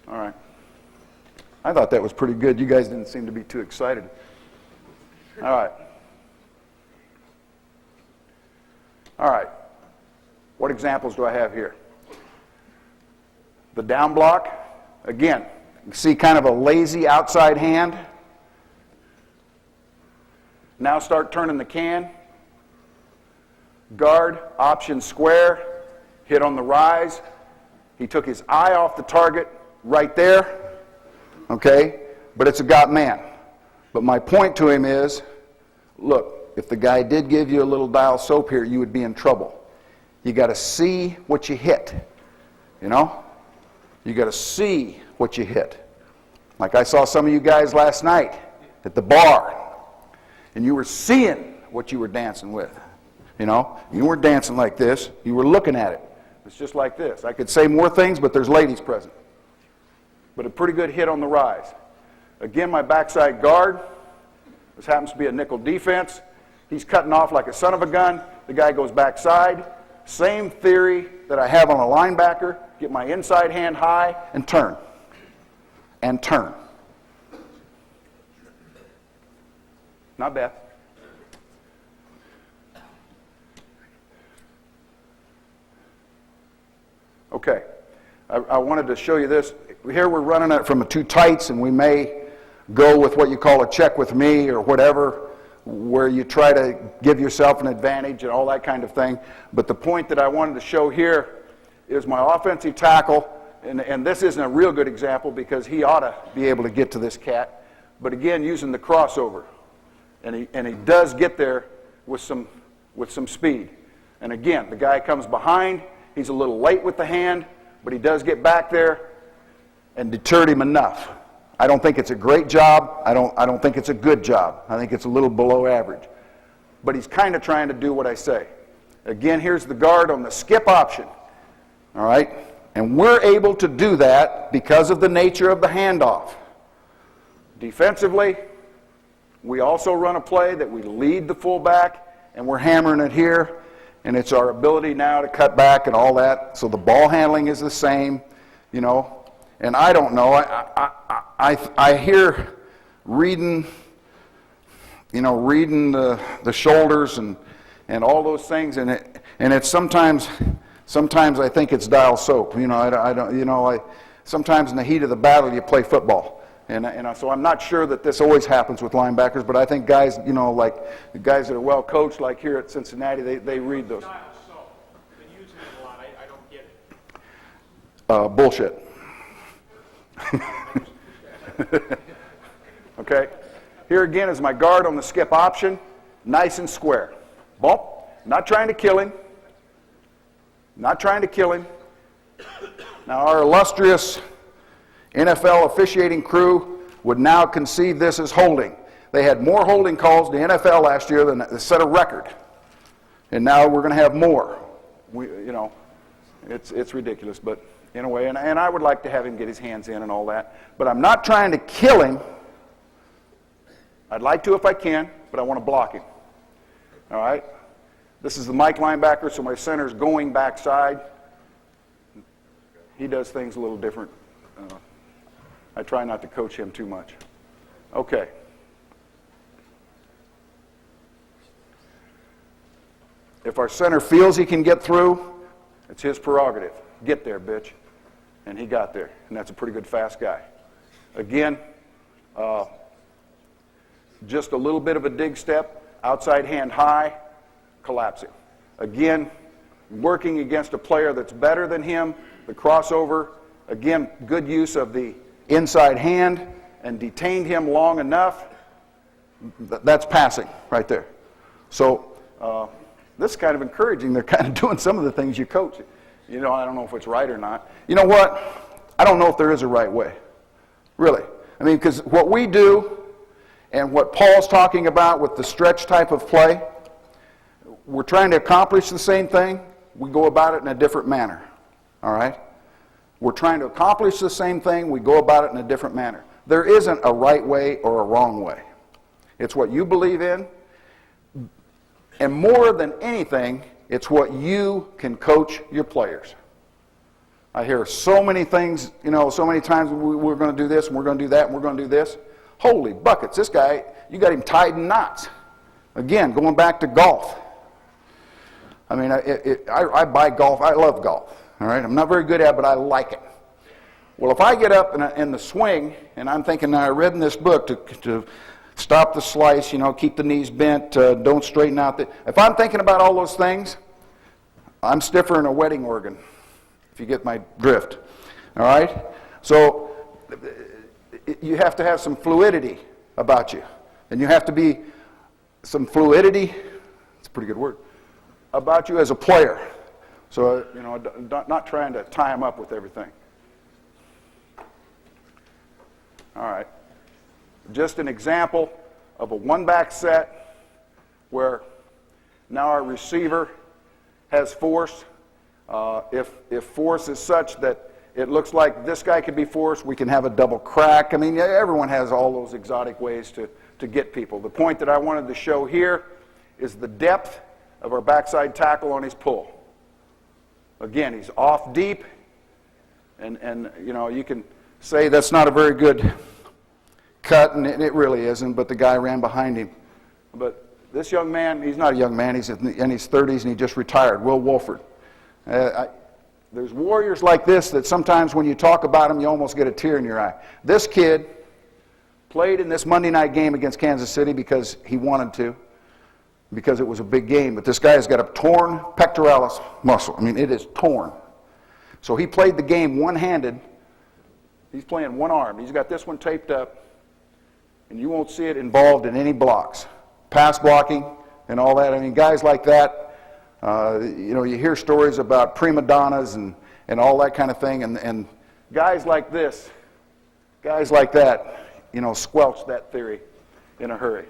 All right. I thought that was pretty good. You guys didn't seem to be too excited. All right. All right. What examples do I have here? The down block. Again, you see kind of a lazy outside hand. Now start turning the can. Guard, option square, hit on the rise. He took his eye off the target right there, okay? But it's a got man. But my point to him is, look, if the guy did give you a little dial soap here, you would be in trouble. You got to see what you hit, you know? You got to see what you hit. Like I saw some of you guys last night at the bar, and you were seeing what you were dancing with. You know, you weren't dancing like this. You were looking at it. It's just like this. I could say more things, but there's ladies present. But a pretty good hit on the rise. Again, my backside guard. This happens to be a nickel defense. He's cutting off like a son of a gun. The guy goes backside. Same theory that I have on a linebacker. Get my inside hand high and turn. And turn. Not bad. Okay, I wanted to show you this. Here we're running it from a two tights, and we may go with what you call a check with me or whatever, where you try to give yourself an advantage and all that kind of thing. But the point that I wanted to show here is my offensive tackle, and this isn't a real good example because he ought to be able to get to this cat. But again, using the crossover, and he does get there with some speed. And again, the guy comes behind. He's a little late with the hand, but he does get back there and deterred him enough. I don't think it's a great job. I don't think it's a good job. I think it's a little below average. But he's kind of trying to do what I say. Again, here's the guard on the skip option. All right? And we're able to do that because of the nature of the handoff. Defensively, we also run a play that we lead the fullback, and we're hammering it here. And it's our ability now to cut back and all that. So the ball handling is the same, you know. And I don't know. I hear reading the shoulders and all those things, and it's sometimes I think it's dial soap. You know, sometimes in the heat of the battle you play football. And so I'm not sure that this always happens with linebackers, but I think guys, you know, like the guys that are well coached, like here at Cincinnati, they read those. Been using it a lot. I don't get it. Bullshit. Okay. Here again is my guard on the skip option, nice and square. Bump. Not trying to kill him. Not trying to kill him. Now our illustrious NFL officiating crew would now concede this as holding. They had more holding calls in the NFL last year than they set a record. And now we're going to have more. It's ridiculous, but in a way, and I would like to have him get his hands in and all that. But I'm not trying to kill him. I'd like to if I can, but I want to block him. All right? This is the Mike linebacker, so my center's going backside. He does things a little different. I try not to coach him too much. Okay. If our center feels he can get through, it's his prerogative. Get there, bitch. And he got there. And that's a pretty good fast guy. Again, just a little bit of a dig step, outside hand high, collapsing. Again, working against a player that's better than him, the crossover, again, good use of the inside hand and detained him long enough. That's passing right there. So this is kind of encouraging. They're kind of doing some of the things you coach. You know, I don't know if it's right or not. You know what? I don't know if there is a right way. Really. I mean, because what we do and what Paul's talking about with the stretch type of play, we're trying to accomplish the same thing. We go about it in a different manner. All right? We're trying to accomplish the same thing. We go about it in a different manner. There isn't a right way or a wrong way. It's what you believe in. And more than anything, it's what you can coach your players. I hear so many things, so many times we're going to do this, and we're going to do that, and we're going to do this. Holy buckets, this guy, you got him tied in knots. Again, going back to golf. I mean, I buy golf. I love golf. All right, I'm not very good at it, but I like it. Well, if I get up in the swing, and I'm thinking, now I read in this book to stop the slice, keep the knees bent, don't straighten out if I'm thinking about all those things, I'm stiffer than a wedding organ, if you get my drift. All right? So you have to have some fluidity about you. And you have to be some fluidity, it's a pretty good word, about you as a player. So, not trying to tie them up with everything. All right. Just an example of a one-back set where now our receiver has force. If force is such that it looks like this guy could be forced, we can have a double crack. I mean, everyone has all those exotic ways to get people. The point that I wanted to show here is the depth of our backside tackle on his pull. Again, he's off deep, and you can say that's not a very good cut, and it really isn't, but the guy ran behind him. But this young man, he's not a young man, he's in his 30s, and he just retired, Will Wolford. There's warriors like this that sometimes when you talk about them, you almost get a tear in your eye. This kid played in this Monday night game against Kansas City because he wanted to, because it was a big game. But this guy has got a torn pectoralis muscle. I mean, it is torn. So he played the game one-handed. He's playing one arm. He's got this one taped up, and you won't see it involved in any blocks. Pass blocking and all that. I mean, guys like that, you hear stories about prima donnas and all that kind of thing, and guys like this, guys like that, squelch that theory in a hurry.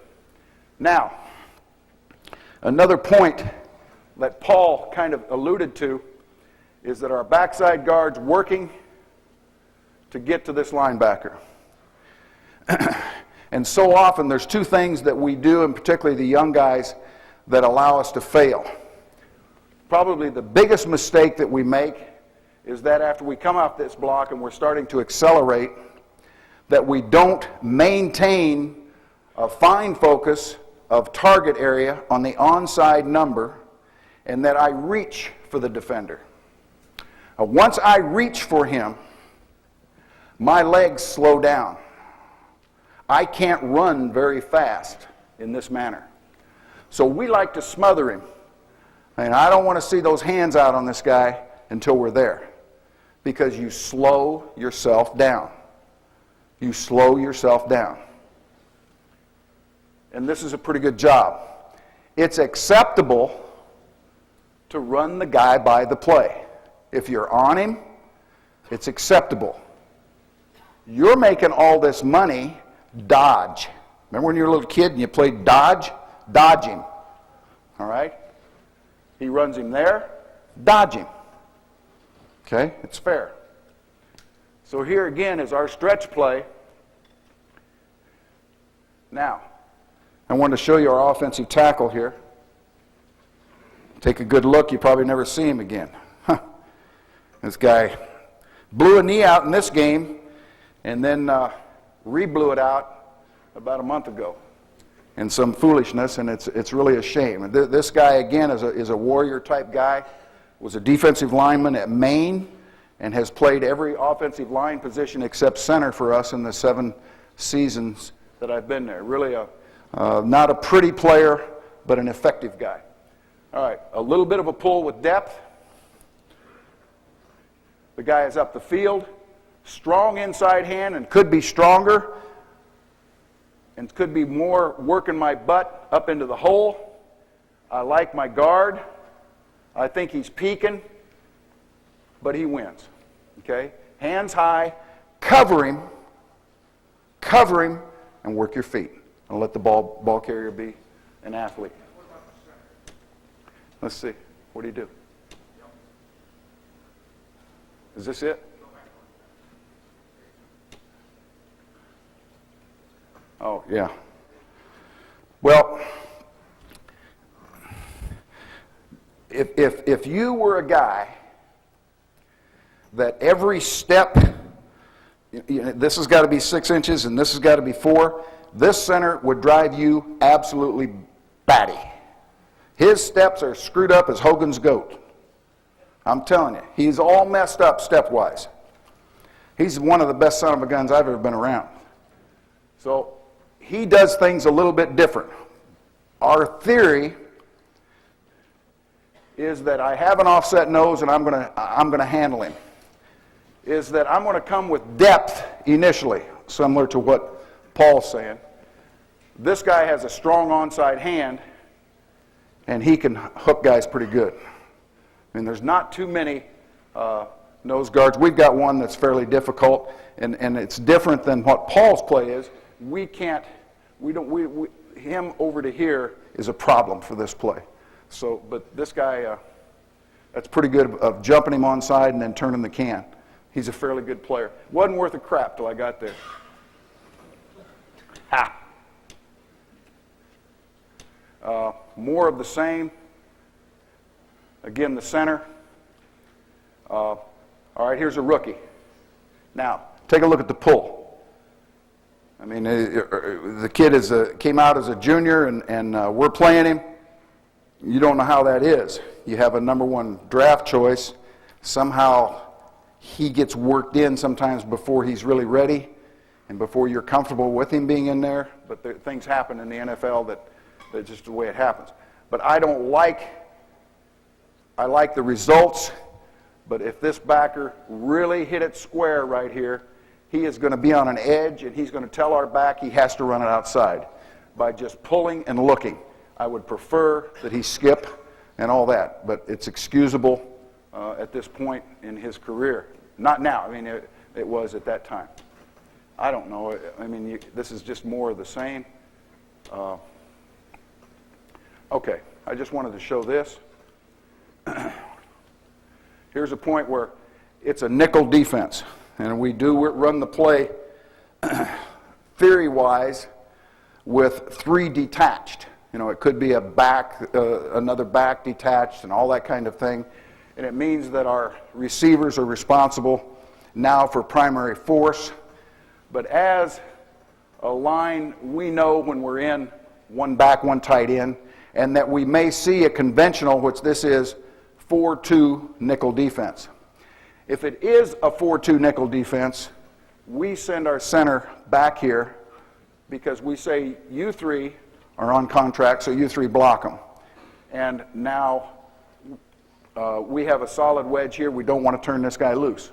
Now, another point that Paul kind of alluded to is that our backside guard's working to get to this linebacker. And so often there's two things that we do, and particularly the young guys, that allow us to fail. Probably the biggest mistake that we make is that after we come off this block and we're starting to accelerate, that we don't maintain a fine focus of target area on the onside number, and that I reach for the defender. Once I reach for him, my legs slow down. I can't run very fast in this manner. So we like to smother him. And I don't want to see those hands out on this guy until we're there, because you slow yourself down. You slow yourself down. And this is a pretty good job. It's acceptable to run the guy by the play. If you're on him, it's acceptable. You're making all this money, dodge. Remember when you were a little kid and you played dodge? Dodge him. All right? He runs him there, dodge him. Okay? It's fair. So here again is our stretch play. Now, I want to show you our offensive tackle here. Take a good look. You probably never see him again. This guy blew a knee out in this game and then re-blew it out about a month ago in some foolishness, and it's really a shame. And this guy, again, is a warrior-type guy, was a defensive lineman at Maine, and has played every offensive line position except center for us in the 7 seasons that I've been there. Really not a pretty player, but an effective guy. All right, a little bit of a pull with depth. The guy is up the field, strong inside hand, and could be stronger, and could be more working my butt up into the hole. I like my guard. I think he's peeking, but he wins. Okay? Hands high, cover him, and work your feet. And let the ball carrier be an athlete. Let's see. What do you do? Is this it? Oh, yeah. Well, if you were a guy that every step, this has got to be 6 inches and this has got to be 4, this center would drive you absolutely batty. His steps are screwed up as Hogan's goat. I'm telling you, he's all messed up step-wise. He's one of the best son of a guns I've ever been around. So he does things a little bit different. Our theory is that I have an offset nose and I'm going to handle him. Is that I'm going to come with depth initially, similar to what Paul's saying. This guy has a strong onside hand, and he can hook guys pretty good. I mean, there's not too many nose guards. We've got one that's fairly difficult, and it's different than what Paul's play is. Him over to here is a problem for this play. So, but this guy, that's pretty good of jumping him onside and then turning the can. He's a fairly good player. Wasn't worth a crap till I got there. Ha! More of the same. Again, the center. All right, here's a rookie. Now, take a look at the pull. I mean, the kid came out as a junior, and we're playing him. You don't know how that is. You have a number 1 draft choice. Somehow he gets worked in sometimes before he's really ready and before you're comfortable with him being in there. But things happen in the NFL that's just the way it happens. But I like the results, but if this backer really hit it square right here, he is going to be on an edge, and he's going to tell our back he has to run it outside by just pulling and looking. I would prefer that he skip and all that, but it's excusable at this point in his career. Not now. I mean, it was at that time. I don't know. I mean, this is just more of the same. Okay, I just wanted to show this. Here's a point where it's a nickel defense, and we run the play theory-wise with 3 detached. You know, it could be a back, another back detached, and all that kind of thing. And it means that our receivers are responsible now for primary force. But as a line, we know when we're in 1 back, 1 tight end, and that we may see a conventional, which this is, 4-2 nickel defense. If it is a 4-2 nickel defense, we send our center back here because we say you 3 are on contract, so you 3 block them. And now we have a solid wedge here. We don't want to turn this guy loose.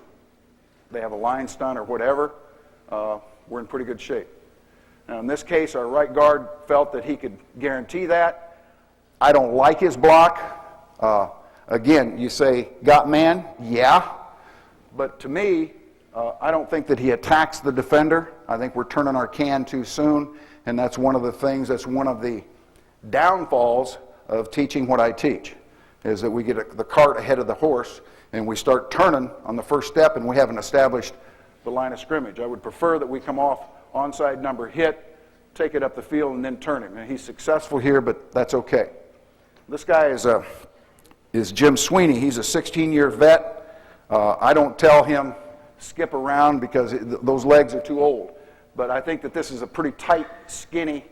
They have a line stun or whatever. We're in pretty good shape. Now, in this case, our right guard felt that he could guarantee that. I don't like his block. Again, you say, got man? Yeah. But to me, I don't think that he attacks the defender. I think we're turning our can too soon, and that's one of the things, that's one of the downfalls of teaching what I teach, is that we get the cart ahead of the horse, and we start turning on the first step, and we haven't established the line of scrimmage. I would prefer that we come off onside number hit, take it up the field, and then turn him. And he's successful here, but that's okay. This guy is Jim Sweeney. He's a 16-year vet. I don't tell him skip around because those legs are too old. But I think that this is a pretty tight, skinny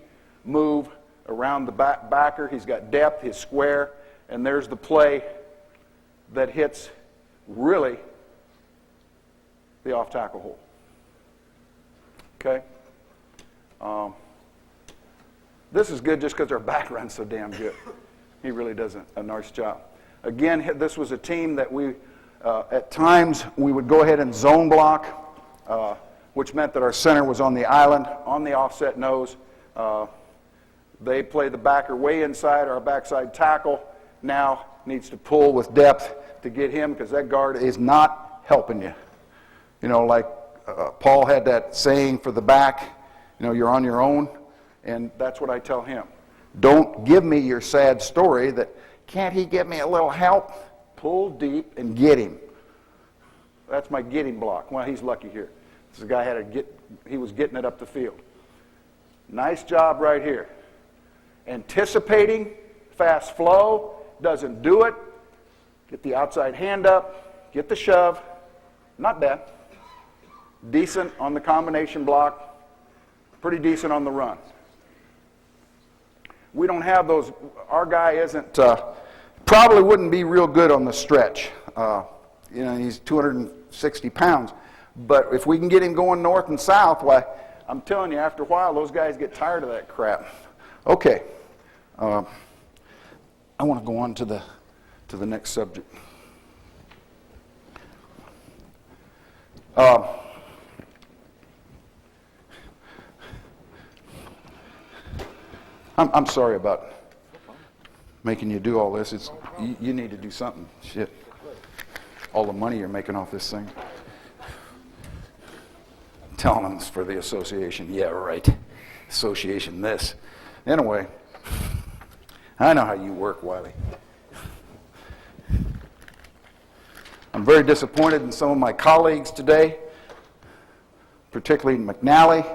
move around the backer. He's got depth, he's square, and there's the play that hits really the off-tackle hole. Okay? This is good just because our back runs so damn good. He really does a nice job. Again, this was a team that we, at times, we would go ahead and zone block, which meant that our center was on the island, on the offset nose. They play the backer way inside. Our backside tackle now needs to pull with depth to get him because that guard is not helping you. You know, like Paul had that saying for the back, you know, you're on your own, and that's what I tell him. Don't give me your sad story that, can't he give me a little help? Pull deep and get him. That's my getting block. Well, he's lucky here. This guy he was getting it up the field. Nice job right here. anticipating fast flow, doesn't do it. Get the outside hand up, get the shove. Not bad. Decent on the combination block, pretty decent on the run. We don't have those. Our guy isn't, probably wouldn't be real good on the stretch. He's 260 pounds. But if we can get him going north and south, why, I'm telling you, after a while, those guys get tired of that crap. Okay. I want to go on to the next subject. I'm sorry about making you do all this. You need to do something. Shit. All the money you're making off this thing. Telling them it's for the association. Yeah, right. Association this. Anyway, I know how you work, Wiley. I'm very disappointed in some of my colleagues today, particularly McNally,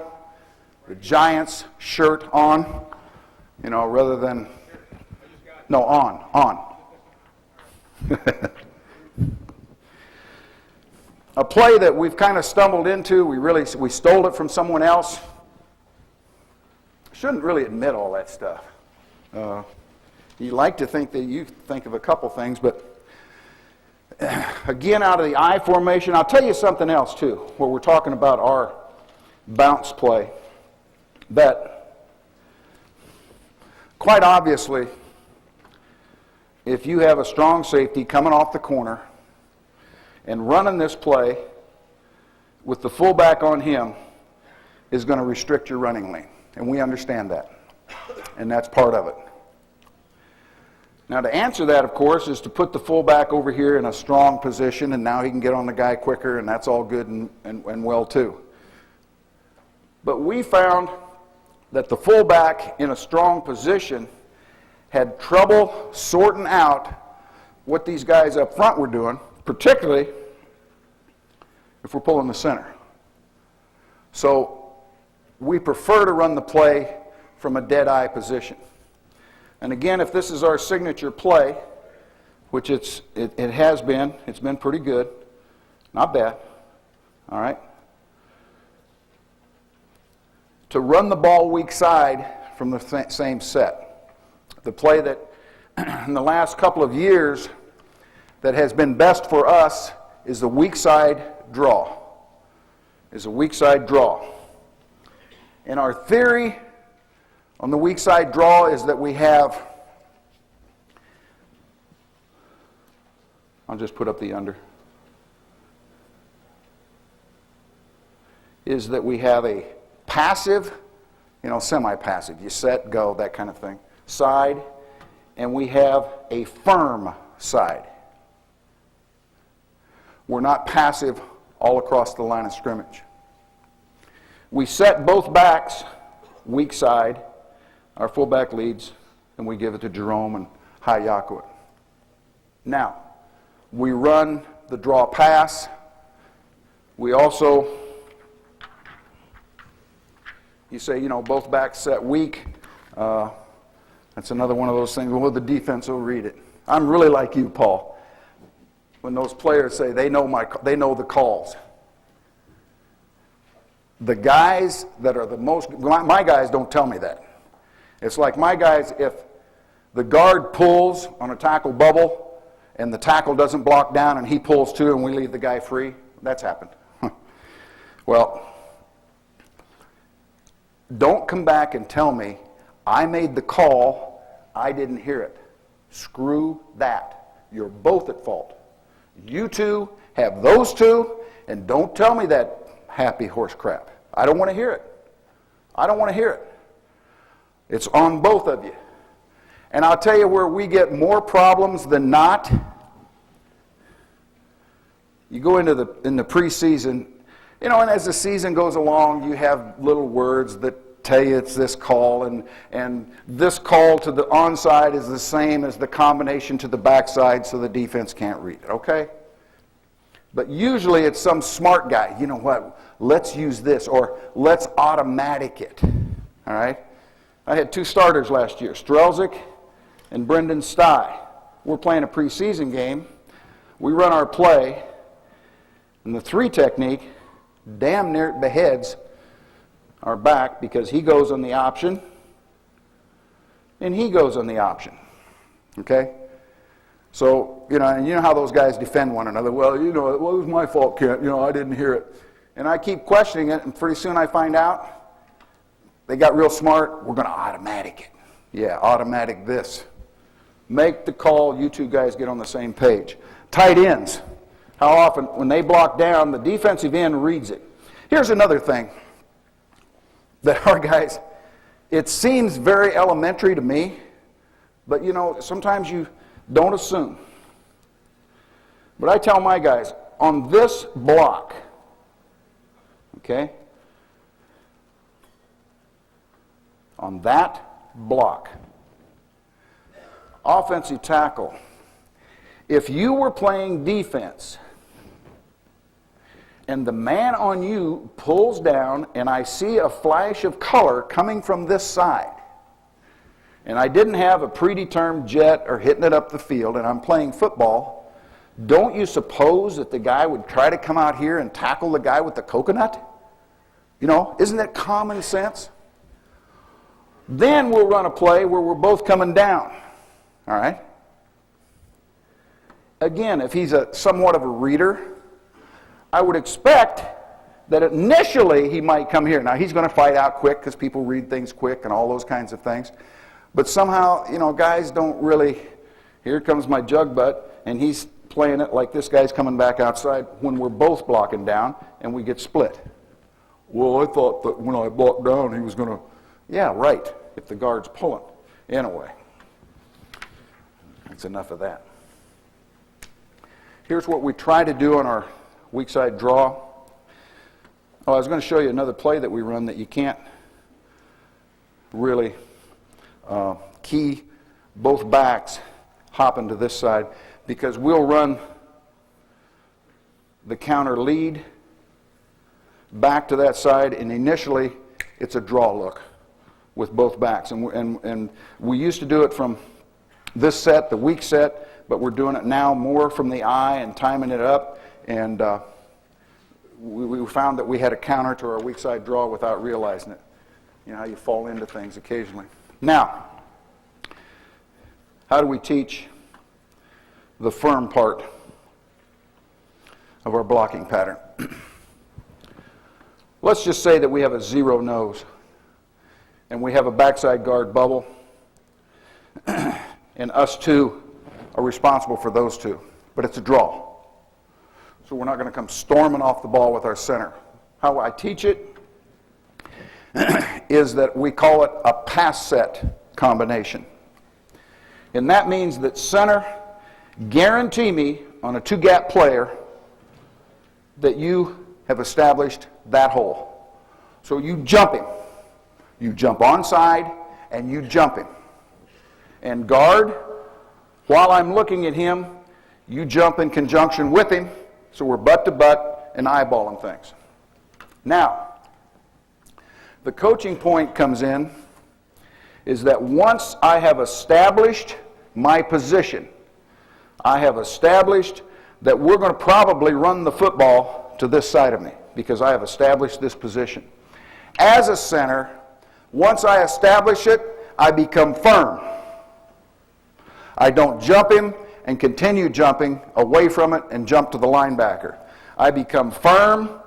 the Giants shirt on, rather than, no, on. A play that we've kind of stumbled into, we stole it from someone else. Shouldn't really admit all that stuff. You like to think that you think of a couple things, but again, out of the I formation, I'll tell you something else too, where we're talking about our bounce play, that quite obviously, if you have a strong safety coming off the corner and running this play with the fullback on him is going to restrict your running lane. And we understand that. And that's part of it. Now to answer that, of course, is to put the fullback over here in a strong position, and now he can get on the guy quicker, and that's all good and well too. But we found that the fullback in a strong position had trouble sorting out what these guys up front were doing, particularly if we're pulling the center. So we prefer to run the play from a dead-eye position. And again, if this is our signature play, which it has been, it's been pretty good, not bad, all right? To run the ball weak side from the same set. The play that in the last couple of years that has been best for us is the weak side draw. And our theory on the weak side draw is that we have, I'll just put up the under, is that we have a passive, semi-passive, you set, go, that kind of thing, side, and we have a firm side. We're not passive all across the line of scrimmage. We set both backs weak side, our fullback leads, and we give it to Jerome and Hayaku it. Now, we run the draw pass. We also, you say, both backs set weak. That's another one of those things. Well, the defense will read it. I'm really like you, Paul. When those players say they know the calls. The guys that are the most, my guys don't tell me that. It's like my guys, if the guard pulls on a tackle bubble and the tackle doesn't block down and he pulls too and we leave the guy free, that's happened. Well, don't come back and tell me I made the call, I didn't hear it. Screw that. You're both at fault. You two have those two, and don't tell me that happy horse crap. I don't want to hear it. I don't want to hear it. It's on both of you. And I'll tell you where we get more problems than not. You go in the preseason, and as the season goes along, you have little words that tell you it's this call, and this call to the onside is the same as the combination to the backside, so the defense can't read it, okay? But usually it's some smart guy. You know what? Let's use this, or let's automatic it, all right? I had 2 starters last year, Strelzik and Brendan Stye. We're playing a preseason game. We run our play, and the 3 technique damn near beheads our back because he goes on the option and he goes on the option. Okay? So, and you know how those guys defend one another. Well, it was my fault, Kent. I didn't hear it. And I keep questioning it, and pretty soon I find out they got real smart. We're going to automatic it. Yeah, automatic this. Make the call. You 2 guys get on the same page. Tight ends. How often, when they block down, the defensive end reads it. Here's another thing that our guys, it seems very elementary to me, but sometimes you don't assume. But I tell my guys, on this block, okay, on that block, offensive tackle, if you were playing defense and the man on you pulls down and I see a flash of color coming from this side, and I didn't have a predetermined jet or hitting it up the field, and I'm playing football, don't you suppose that the guy would try to come out here and tackle the guy with the coconut? Isn't that common sense? Then we'll run a play where we're both coming down. All right? Again, if he's somewhat of a reader, I would expect that initially he might come here. Now, he's going to fight out quick because people read things quick and all those kinds of things. But somehow, guys don't really, here comes my jug butt, and he's playing it like this guy's coming back outside when we're both blocking down and we get split. Well, I thought that when I blocked down he was going to, yeah, right, if the guard's pulling. Anyway, that's enough of that. Here's what we try to do on our weak side draw. Oh, I was going to show you another play that we run that you can't really key both backs hopping to this side, because we'll run the counter lead back to that side, and initially it's a draw look with both backs. And we used to do it from this set, the weak set, but we're doing it now more from the eye and timing it up. And we found that we had a counter to our weak side draw without realizing it. You know how you fall into things occasionally. Now, how do we teach the firm part of our blocking pattern? Let's just say that we have a zero nose and we have a backside guard bubble, and us 2 are responsible for those 2, but it's a draw. So we're not going to come storming off the ball with our center. How I teach it is that we call it a pass set combination. And that means that center guarantee me on a 2-gap player that you have established that hole. So you jump him. You jump onside and you jump him. And guard, while I'm looking at him, you jump in conjunction with him, so we're butt to butt and eyeballing things. Now, the coaching point comes in is that once I have established my position, I have established that we're going to probably run the football to this side of me because I have established this position. As a center, once I establish it, I become firm. I don't jump him and continue jumping away from it and jump to the linebacker. I become firm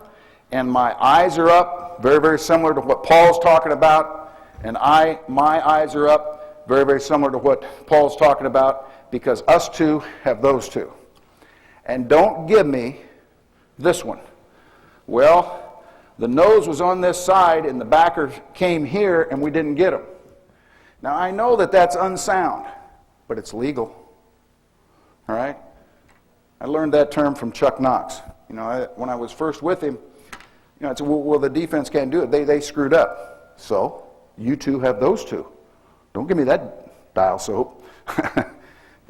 and my eyes are up, very, very similar to what Paul's talking about, and my eyes are up, very, very similar to what Paul's talking about, because us 2 have those 2. And don't give me this one. Well, the nose was on this side and the backer came here and we didn't get him. Now I know that that's unsound, but it's legal. All right? I learned that term from Chuck Knox. When I was first with him, I said, well, the defense can't do it. They screwed up. So, you 2 have those 2. Don't give me that dial soap.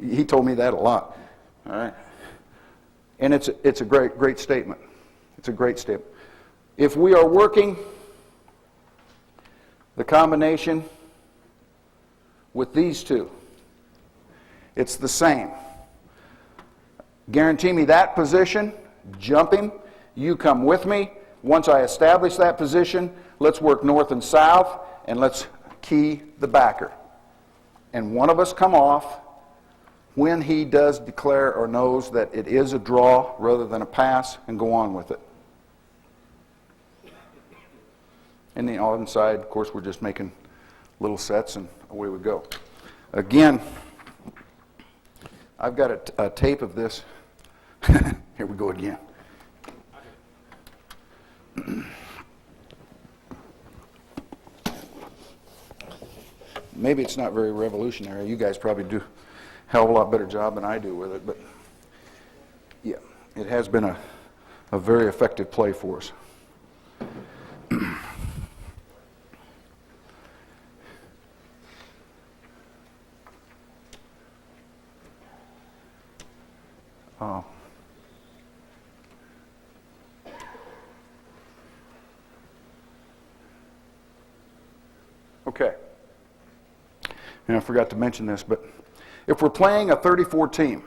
He told me that a lot. All right? And it's a great statement. It's a great statement. If we are working the combination with these two. It's the same. Guarantee me that position, jump him, you come with me. Once I establish that position, let's work north and south, and let's key the backer. And one of us come off when he does declare or knows that it is a draw rather than a pass, and go on with it. And the on side, of course, we're just making little sets, and away we go. Again, I've got a tape of this. Here we go again. Maybe it's not very revolutionary. You guys probably do a hell of a lot better job than I do with it, but yeah, it has been a very effective play for us. Okay. And I forgot to mention this, but if we're playing a 34 team,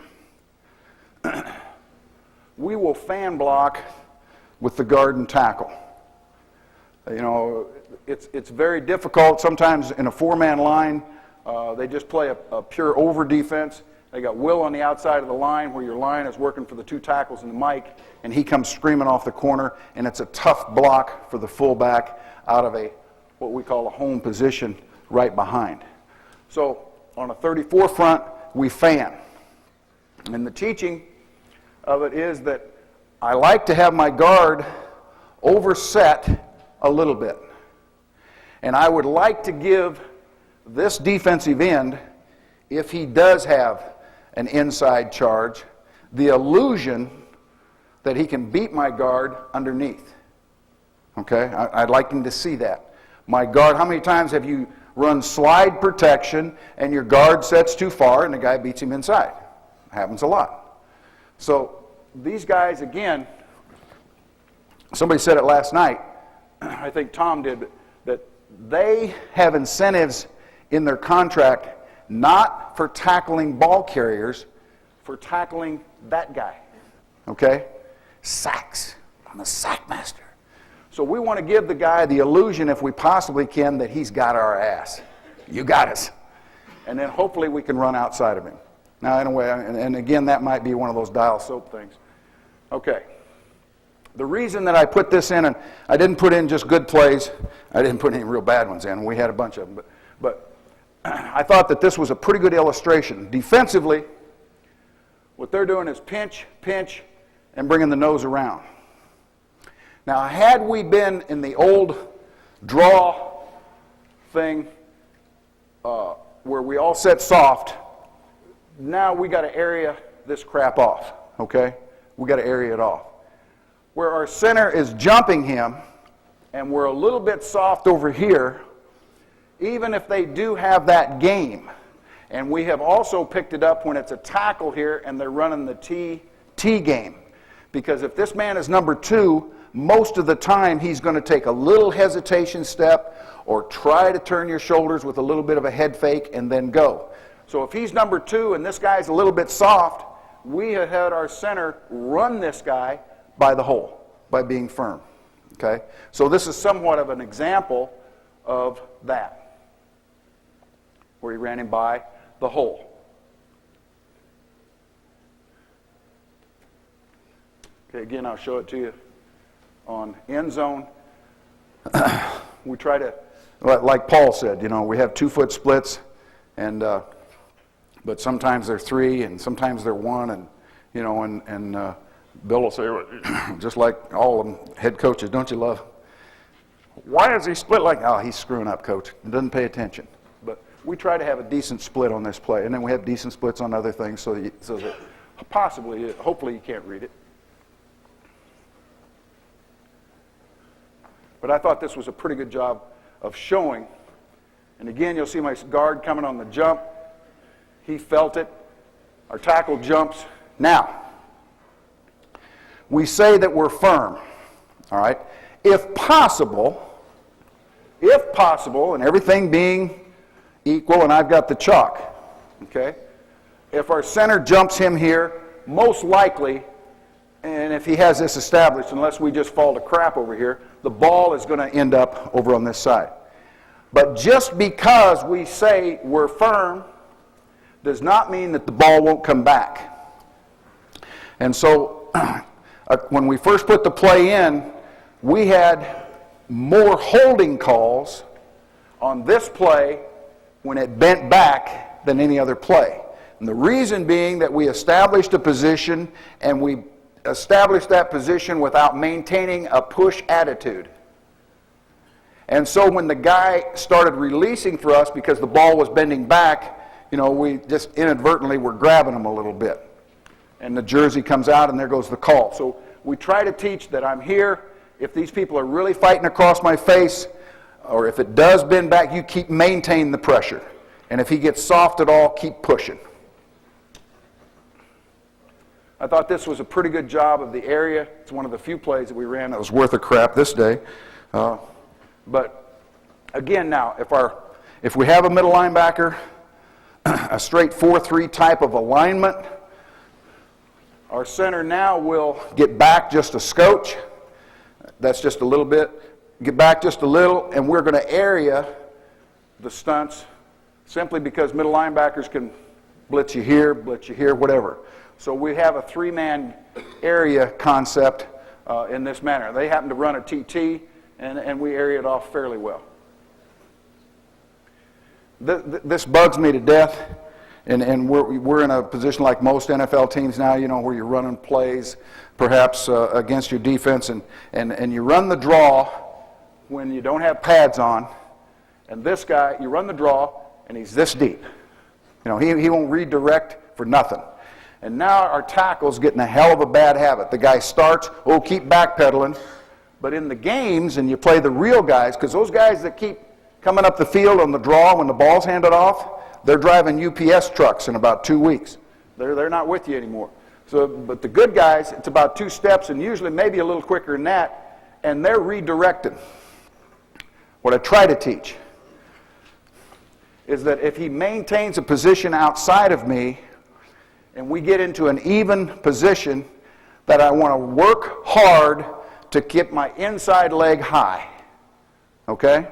we will fan block with the guard and tackle. You know, it's very difficult. Sometimes in a four-man line, they just play a pure over defense. They got Will on the outside of the line where your line is working for the two tackles and the Mike, and he comes screaming off the corner, and it's a tough block for the fullback out of what we call a home position right behind. So on a 34 front, we fan. And the teaching of it is that I like to have my guard overset a little bit. And I would like to give this defensive end, if he does have an inside charge, the illusion that he can beat my guard underneath. Okay? I'd like him to see that. My guard, how many times have you run slide protection and your guard sets too far and the guy beats him inside? Happens a lot. So these guys, again, somebody said it last night, I think Tom did, that they have incentives in their contract not for tackling ball carriers, for tackling that guy. Okay? Sacks. I'm a sack master. So we want to give the guy the illusion, if we possibly can, that he's got our ass. You got us. And then hopefully we can run outside of him. Now, in a way, and again, that might be one of those dial soap things. Okay. The reason that I put this in, and I didn't put in just good plays, I didn't put any real bad ones in, we had a bunch of them, but I thought that this was a pretty good illustration. Defensively, what they're doing is pinch, pinch, and bringing the nose around. Now, had we been in the old draw thing where we all set soft, now we got to area this crap off, okay? We got to area it off. Where our center is jumping him, and we're a little bit soft over here, even if they do have that game, and we have also picked it up when it's a tackle here and they're running the T game. Because if this man is number 2, most of the time he's going to take a little hesitation step or try to turn your shoulders with a little bit of a head fake and then go. So if he's number 2 and this guy's a little bit soft, we have had our center run this guy by the hole, by being firm. Okay? So this is somewhat of an example of that, where he ran him by the hole. Okay, again, I'll show it to you on end zone. We try to, like Paul said, you know, we have 2-foot splits, and but sometimes they're 3 and sometimes they're 1, and you know, and Bill will say, just like all of them head coaches, don't you love? Why is he split like? Oh, he's screwing up, coach. He doesn't pay attention. But we try to have a decent split on this play, and then we have decent splits on other things, so that possibly, hopefully, you can't read it. But I thought this was a pretty good job of showing. And again, you'll see my guard coming on the jump. He felt it. Our tackle jumps. Now, we say that we're firm. All right? If possible, and everything being equal, and I've got the chalk, okay? If our center jumps him here, most likely, and if he has this established, unless we just fall to crap over here, the ball is going to end up over on this side. But just because we say we're firm does not mean that the ball won't come back. And so when we first put the play in, we had more holding calls on this play when it bent back than any other play. And the reason being that we established a position, and we established that position without maintaining a push attitude. And so when the guy started releasing for us because the ball was bending back, you know, we just inadvertently were grabbing him a little bit. And the jersey comes out and there goes the call. So we try to teach that I'm here. If these people are really fighting across my face, or if it does bend back, you keep maintaining the pressure. And if he gets soft at all, keep pushing. I thought this was a pretty good job of the area. It's one of the few plays that we ran that was worth a crap this day. But again now, if we have a middle linebacker, a straight 4-3 type of alignment, our center now will get back just a scotch. That's just a little bit. Get back just a little, and we're going to area the stunts simply because middle linebackers can blitz you here, whatever. So we have a 3-man area concept in this manner. They happen to run a TT, and we area it off fairly well. This bugs me to death, and we're in a position like most NFL teams now, you know, where you're running plays perhaps against your defense, and you run the draw when you don't have pads on, and this guy, you run the draw, and he's this deep. You know, he won't redirect for nothing. And now our tackle's getting a hell of a bad habit. The guy starts, keep backpedaling, but in the games, and you play the real guys, because those guys that keep coming up the field on the draw when the ball's handed off, they're driving UPS trucks in about 2 weeks. They're not with you anymore. So, but the good guys, it's about 2 steps, and usually maybe a little quicker than that, and they're redirecting. What I try to teach is that if he maintains a position outside of me, and we get into an even position, that I want to work hard to keep my inside leg high. Okay?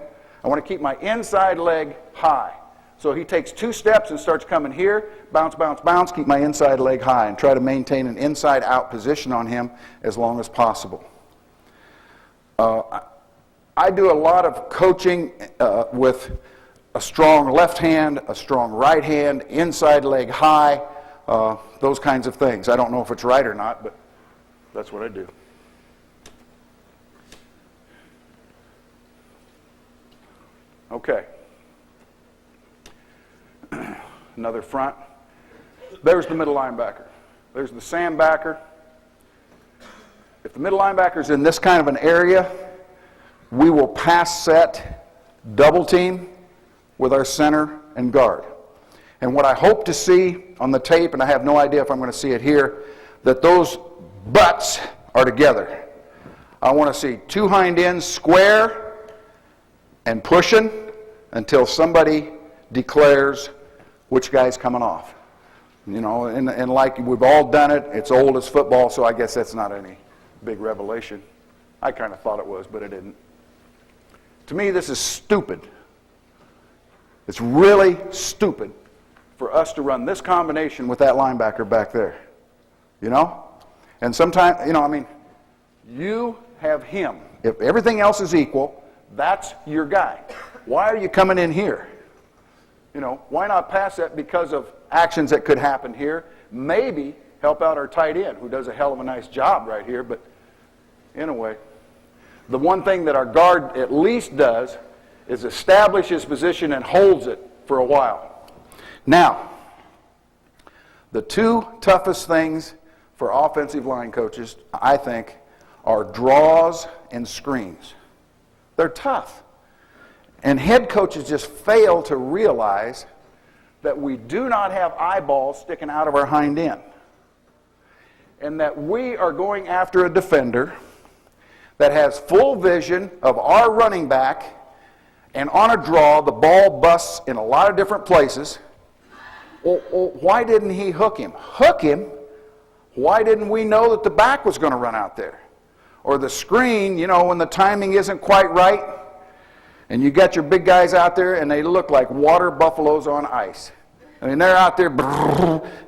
I want to keep my inside leg high. So he takes 2 steps and starts coming here, bounce, bounce, bounce, keep my inside leg high, and try to maintain an inside-out position on him as long as possible. I do a lot of coaching with a strong left hand, a strong right hand, inside leg high, those kinds of things. I don't know if it's right or not, but that's what I do. Okay. Another front. There's the middle linebacker. There's the sandbacker. If the middle linebacker's in this kind of an area, we will pass set double team with our center and guard. And what I hope to see on the tape, and I have no idea if I'm going to see it here, that those butts are together. I want to see 2 hind ends square and pushing until somebody declares which guy's coming off. You know, and like we've all done it, it's old as football, so I guess that's not any big revelation. I kind of thought it was, but it didn't. To me, this is stupid. It's really stupid for us to run this combination with that linebacker back there. You know? And sometimes, you know, I mean, you have him. If everything else is equal, that's your guy. Why are you coming in here? You know, why not pass that because of actions that could happen here? Maybe help out our tight end, who does a hell of a nice job right here, but anyway. The one thing that our guard at least does is establish his position and holds it for a while. Now, the 2 toughest things for offensive line coaches, I think, are draws and screens. They're tough. And head coaches just fail to realize that we do not have eyeballs sticking out of our hind end. And that we are going after a defender that has full vision of our running back and on a draw, the ball busts in a lot of different places. Well, why didn't he hook him? Hook him? Why didn't we know that the back was going to run out there? Or the screen, you know, when the timing isn't quite right, and you got your big guys out there, and they look like water buffaloes on ice. I mean, they're out there,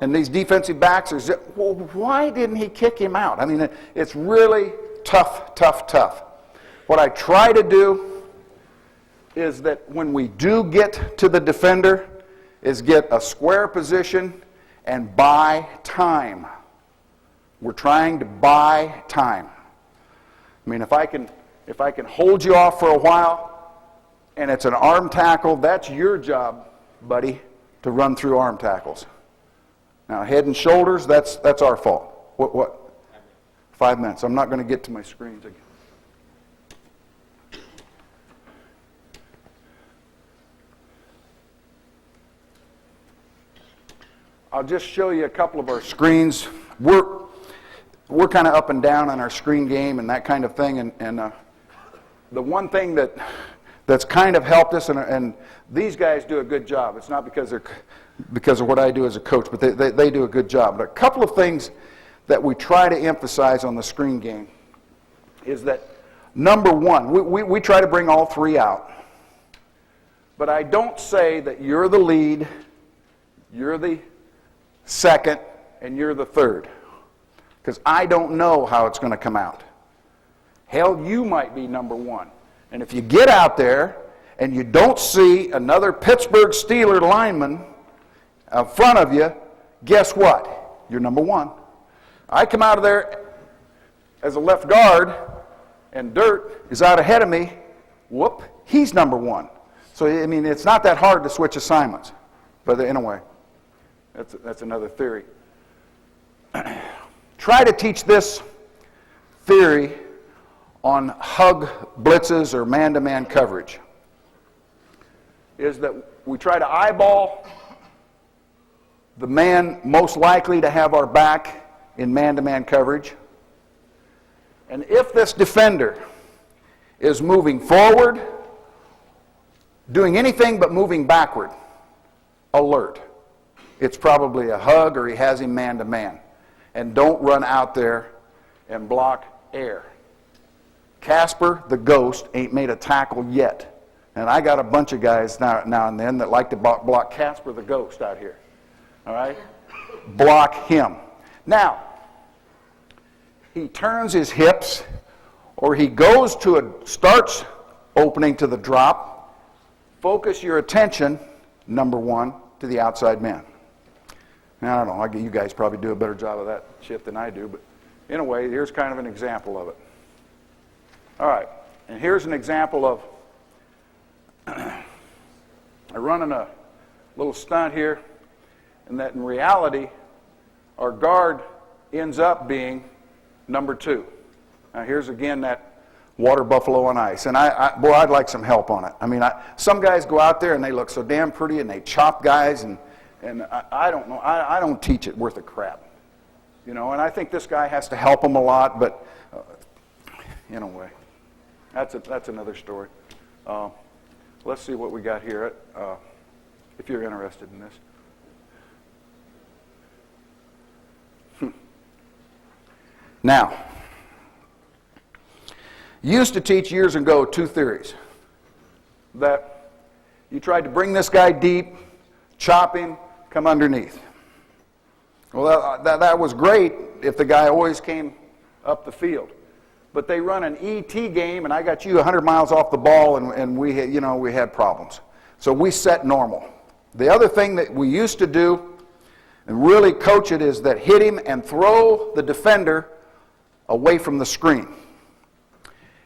and these defensive backs are, well, why didn't he kick him out? I mean, it's really tough, tough, tough. What I try to do is that when we do get to the defender, is get a square position and buy time. We're trying to buy time. I mean, if I can hold you off for a while, and it's an arm tackle, that's your job, buddy, to run through arm tackles. Now, head and shoulders, that's our fault. What? 5 minutes. I'm not going to get to my screens again. I'll just show you a couple of our screens. We're kind of up and down on our screen game and that kind of thing. And the one thing that's kind of helped us, and these guys do a good job. It's not because of what I do as a coach, but they do a good job. But a couple of things that we try to emphasize on the screen game is that, number one, we try to bring all three out. But I don't say that you're the lead, you're the second, and you're the third. Because I don't know how it's going to come out. Hell, you might be number one. And if you get out there and you don't see another Pittsburgh Steelers lineman in front of you, guess what? You're number one. I come out of there as a left guard, and Dirt is out ahead of me. Whoop, he's number one. So, I mean, it's not that hard to switch assignments. But in a way, that's another theory. Try to teach this theory on hug blitzes or man-to-man coverage. Is that we try to eyeball the man most likely to have our back in man-to-man coverage. And if this defender is moving forward, doing anything but moving backward, alert. It's probably a hug or he has him man-to-man. And don't run out there and block air. Casper, the ghost, ain't made a tackle yet. And I got a bunch of guys now and then that like to block Casper, the ghost, out here. All right? Block him. Now, he turns his hips, or he goes starts opening to the drop. Focus your attention, number one, to the outside man. Now, I don't know, you guys probably do a better job of that shit than I do, but in a way, here's kind of an example of it. All right, and here's an example of I running a little stunt here, and that in reality, our guard ends up being number two. Now, here's again that water buffalo on ice, and I'd like some help on it. I mean, some guys go out there and they look so damn pretty, and they chop guys, and I don't know. I don't teach it worth a crap, you know. And I think this guy has to help him a lot, but in a way, that's another story. Let's see what we got here. If you're interested in this. Now, used to teach years ago two theories. That you tried to bring this guy deep, chop him, come underneath. Well, that was great if the guy always came up the field. But they run an ET game, and I got you 100 miles off the ball, and we had problems. So we set normal. The other thing that we used to do, and really coach it, is that hit him and throw the defender away from the screen.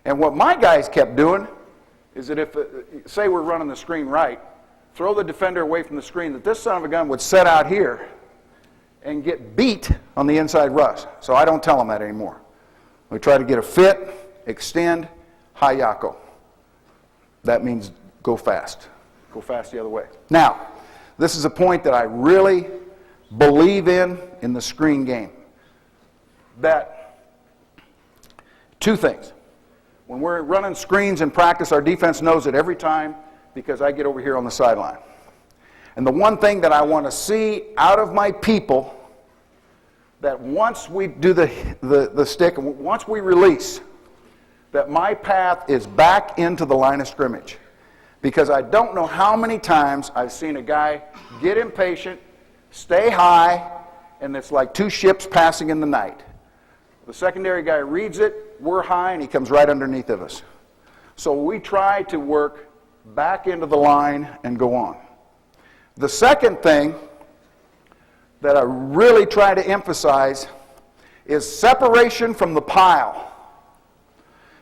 And what my guys kept doing is that if, say we're running the screen right, throw the defender away from the screen, that this son of a gun would set out here and get beat on the inside rush. So I don't tell them that anymore. We try to get a fit, extend, hayako. That means go fast. Go fast the other way. Now, this is a point that I really believe in the screen game. That two things. When we're running screens in practice, our defense knows it every time because I get over here on the sideline. And the one thing that I want to see out of my people, that once we do the stick, and once we release, that my path is back into the line of scrimmage. Because I don't know how many times I've seen a guy get impatient, stay high, and it's like two ships passing in the night. The secondary guy reads it, we're high, and he comes right underneath of us. So we try to work back into the line and go on. The second thing that I really try to emphasize is separation from the pile.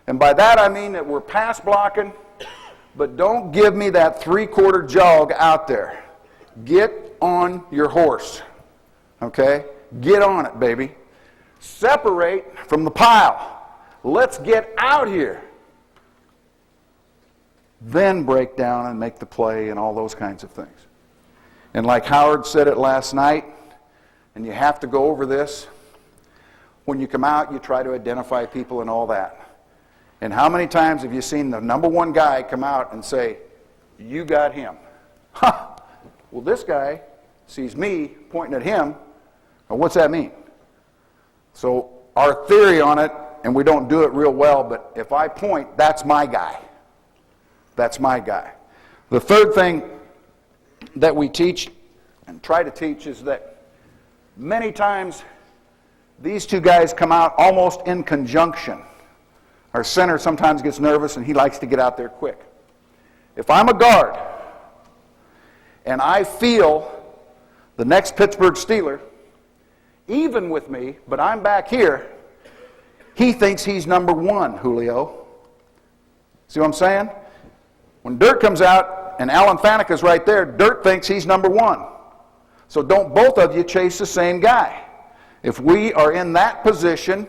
And by that I mean that we're pass blocking, but don't give me that three-quarter jog out there. Get on your horse, okay? Get on it, baby. Separate from the pile. Let's get out here. Then break down and make the play and all those kinds of things. And like Howard said it last night, and you have to go over this, when you come out, you try to identify people and all that. And how many times have you seen the number one guy come out and say, you got him? Ha! Well, this guy sees me pointing at him. Well, what's that mean? So our theory on it, and we don't do it real well, but if I point, that's my guy. That's my guy. The third thing that we teach and try to teach is that many times these two guys come out almost in conjunction. Our center sometimes gets nervous and he likes to get out there quick. If I'm a guard and I feel the next Pittsburgh Steeler, even with me, but I'm back here, he thinks he's number one, Julio. See what I'm saying? When Dirt comes out and Alan Faneca's right there, Dirt thinks he's number one. So don't both of you chase the same guy. If we are in that position,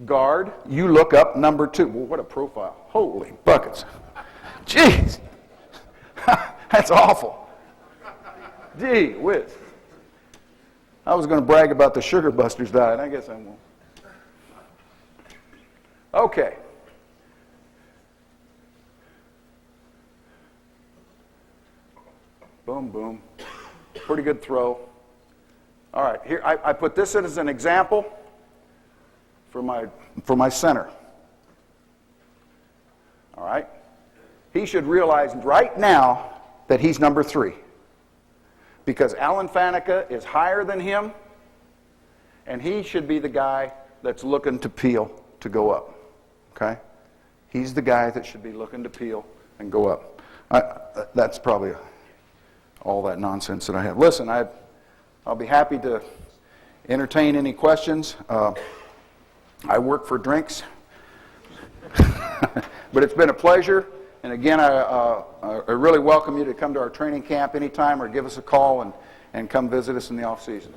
guard, you look up number two. Well, what a profile. Holy buckets. Jeez. That's awful. Gee whiz. I was going to brag about the Sugar Busters diet. I guess I won't. Okay. Boom, boom. Pretty good throw. All right, here I put this in as an example for my center. All right? He should realize right now that he's number 3. Because Alan Faneca is higher than him, and he should be the guy that's looking to peel to go up. Okay? He's the guy that should be looking to peel and go up. That's probably all that nonsense that I have. Listen, I'll be happy to entertain any questions. I work for drinks. But it's been a pleasure. And again, I really welcome you to come to our training camp anytime or give us a call and come visit us in the off season.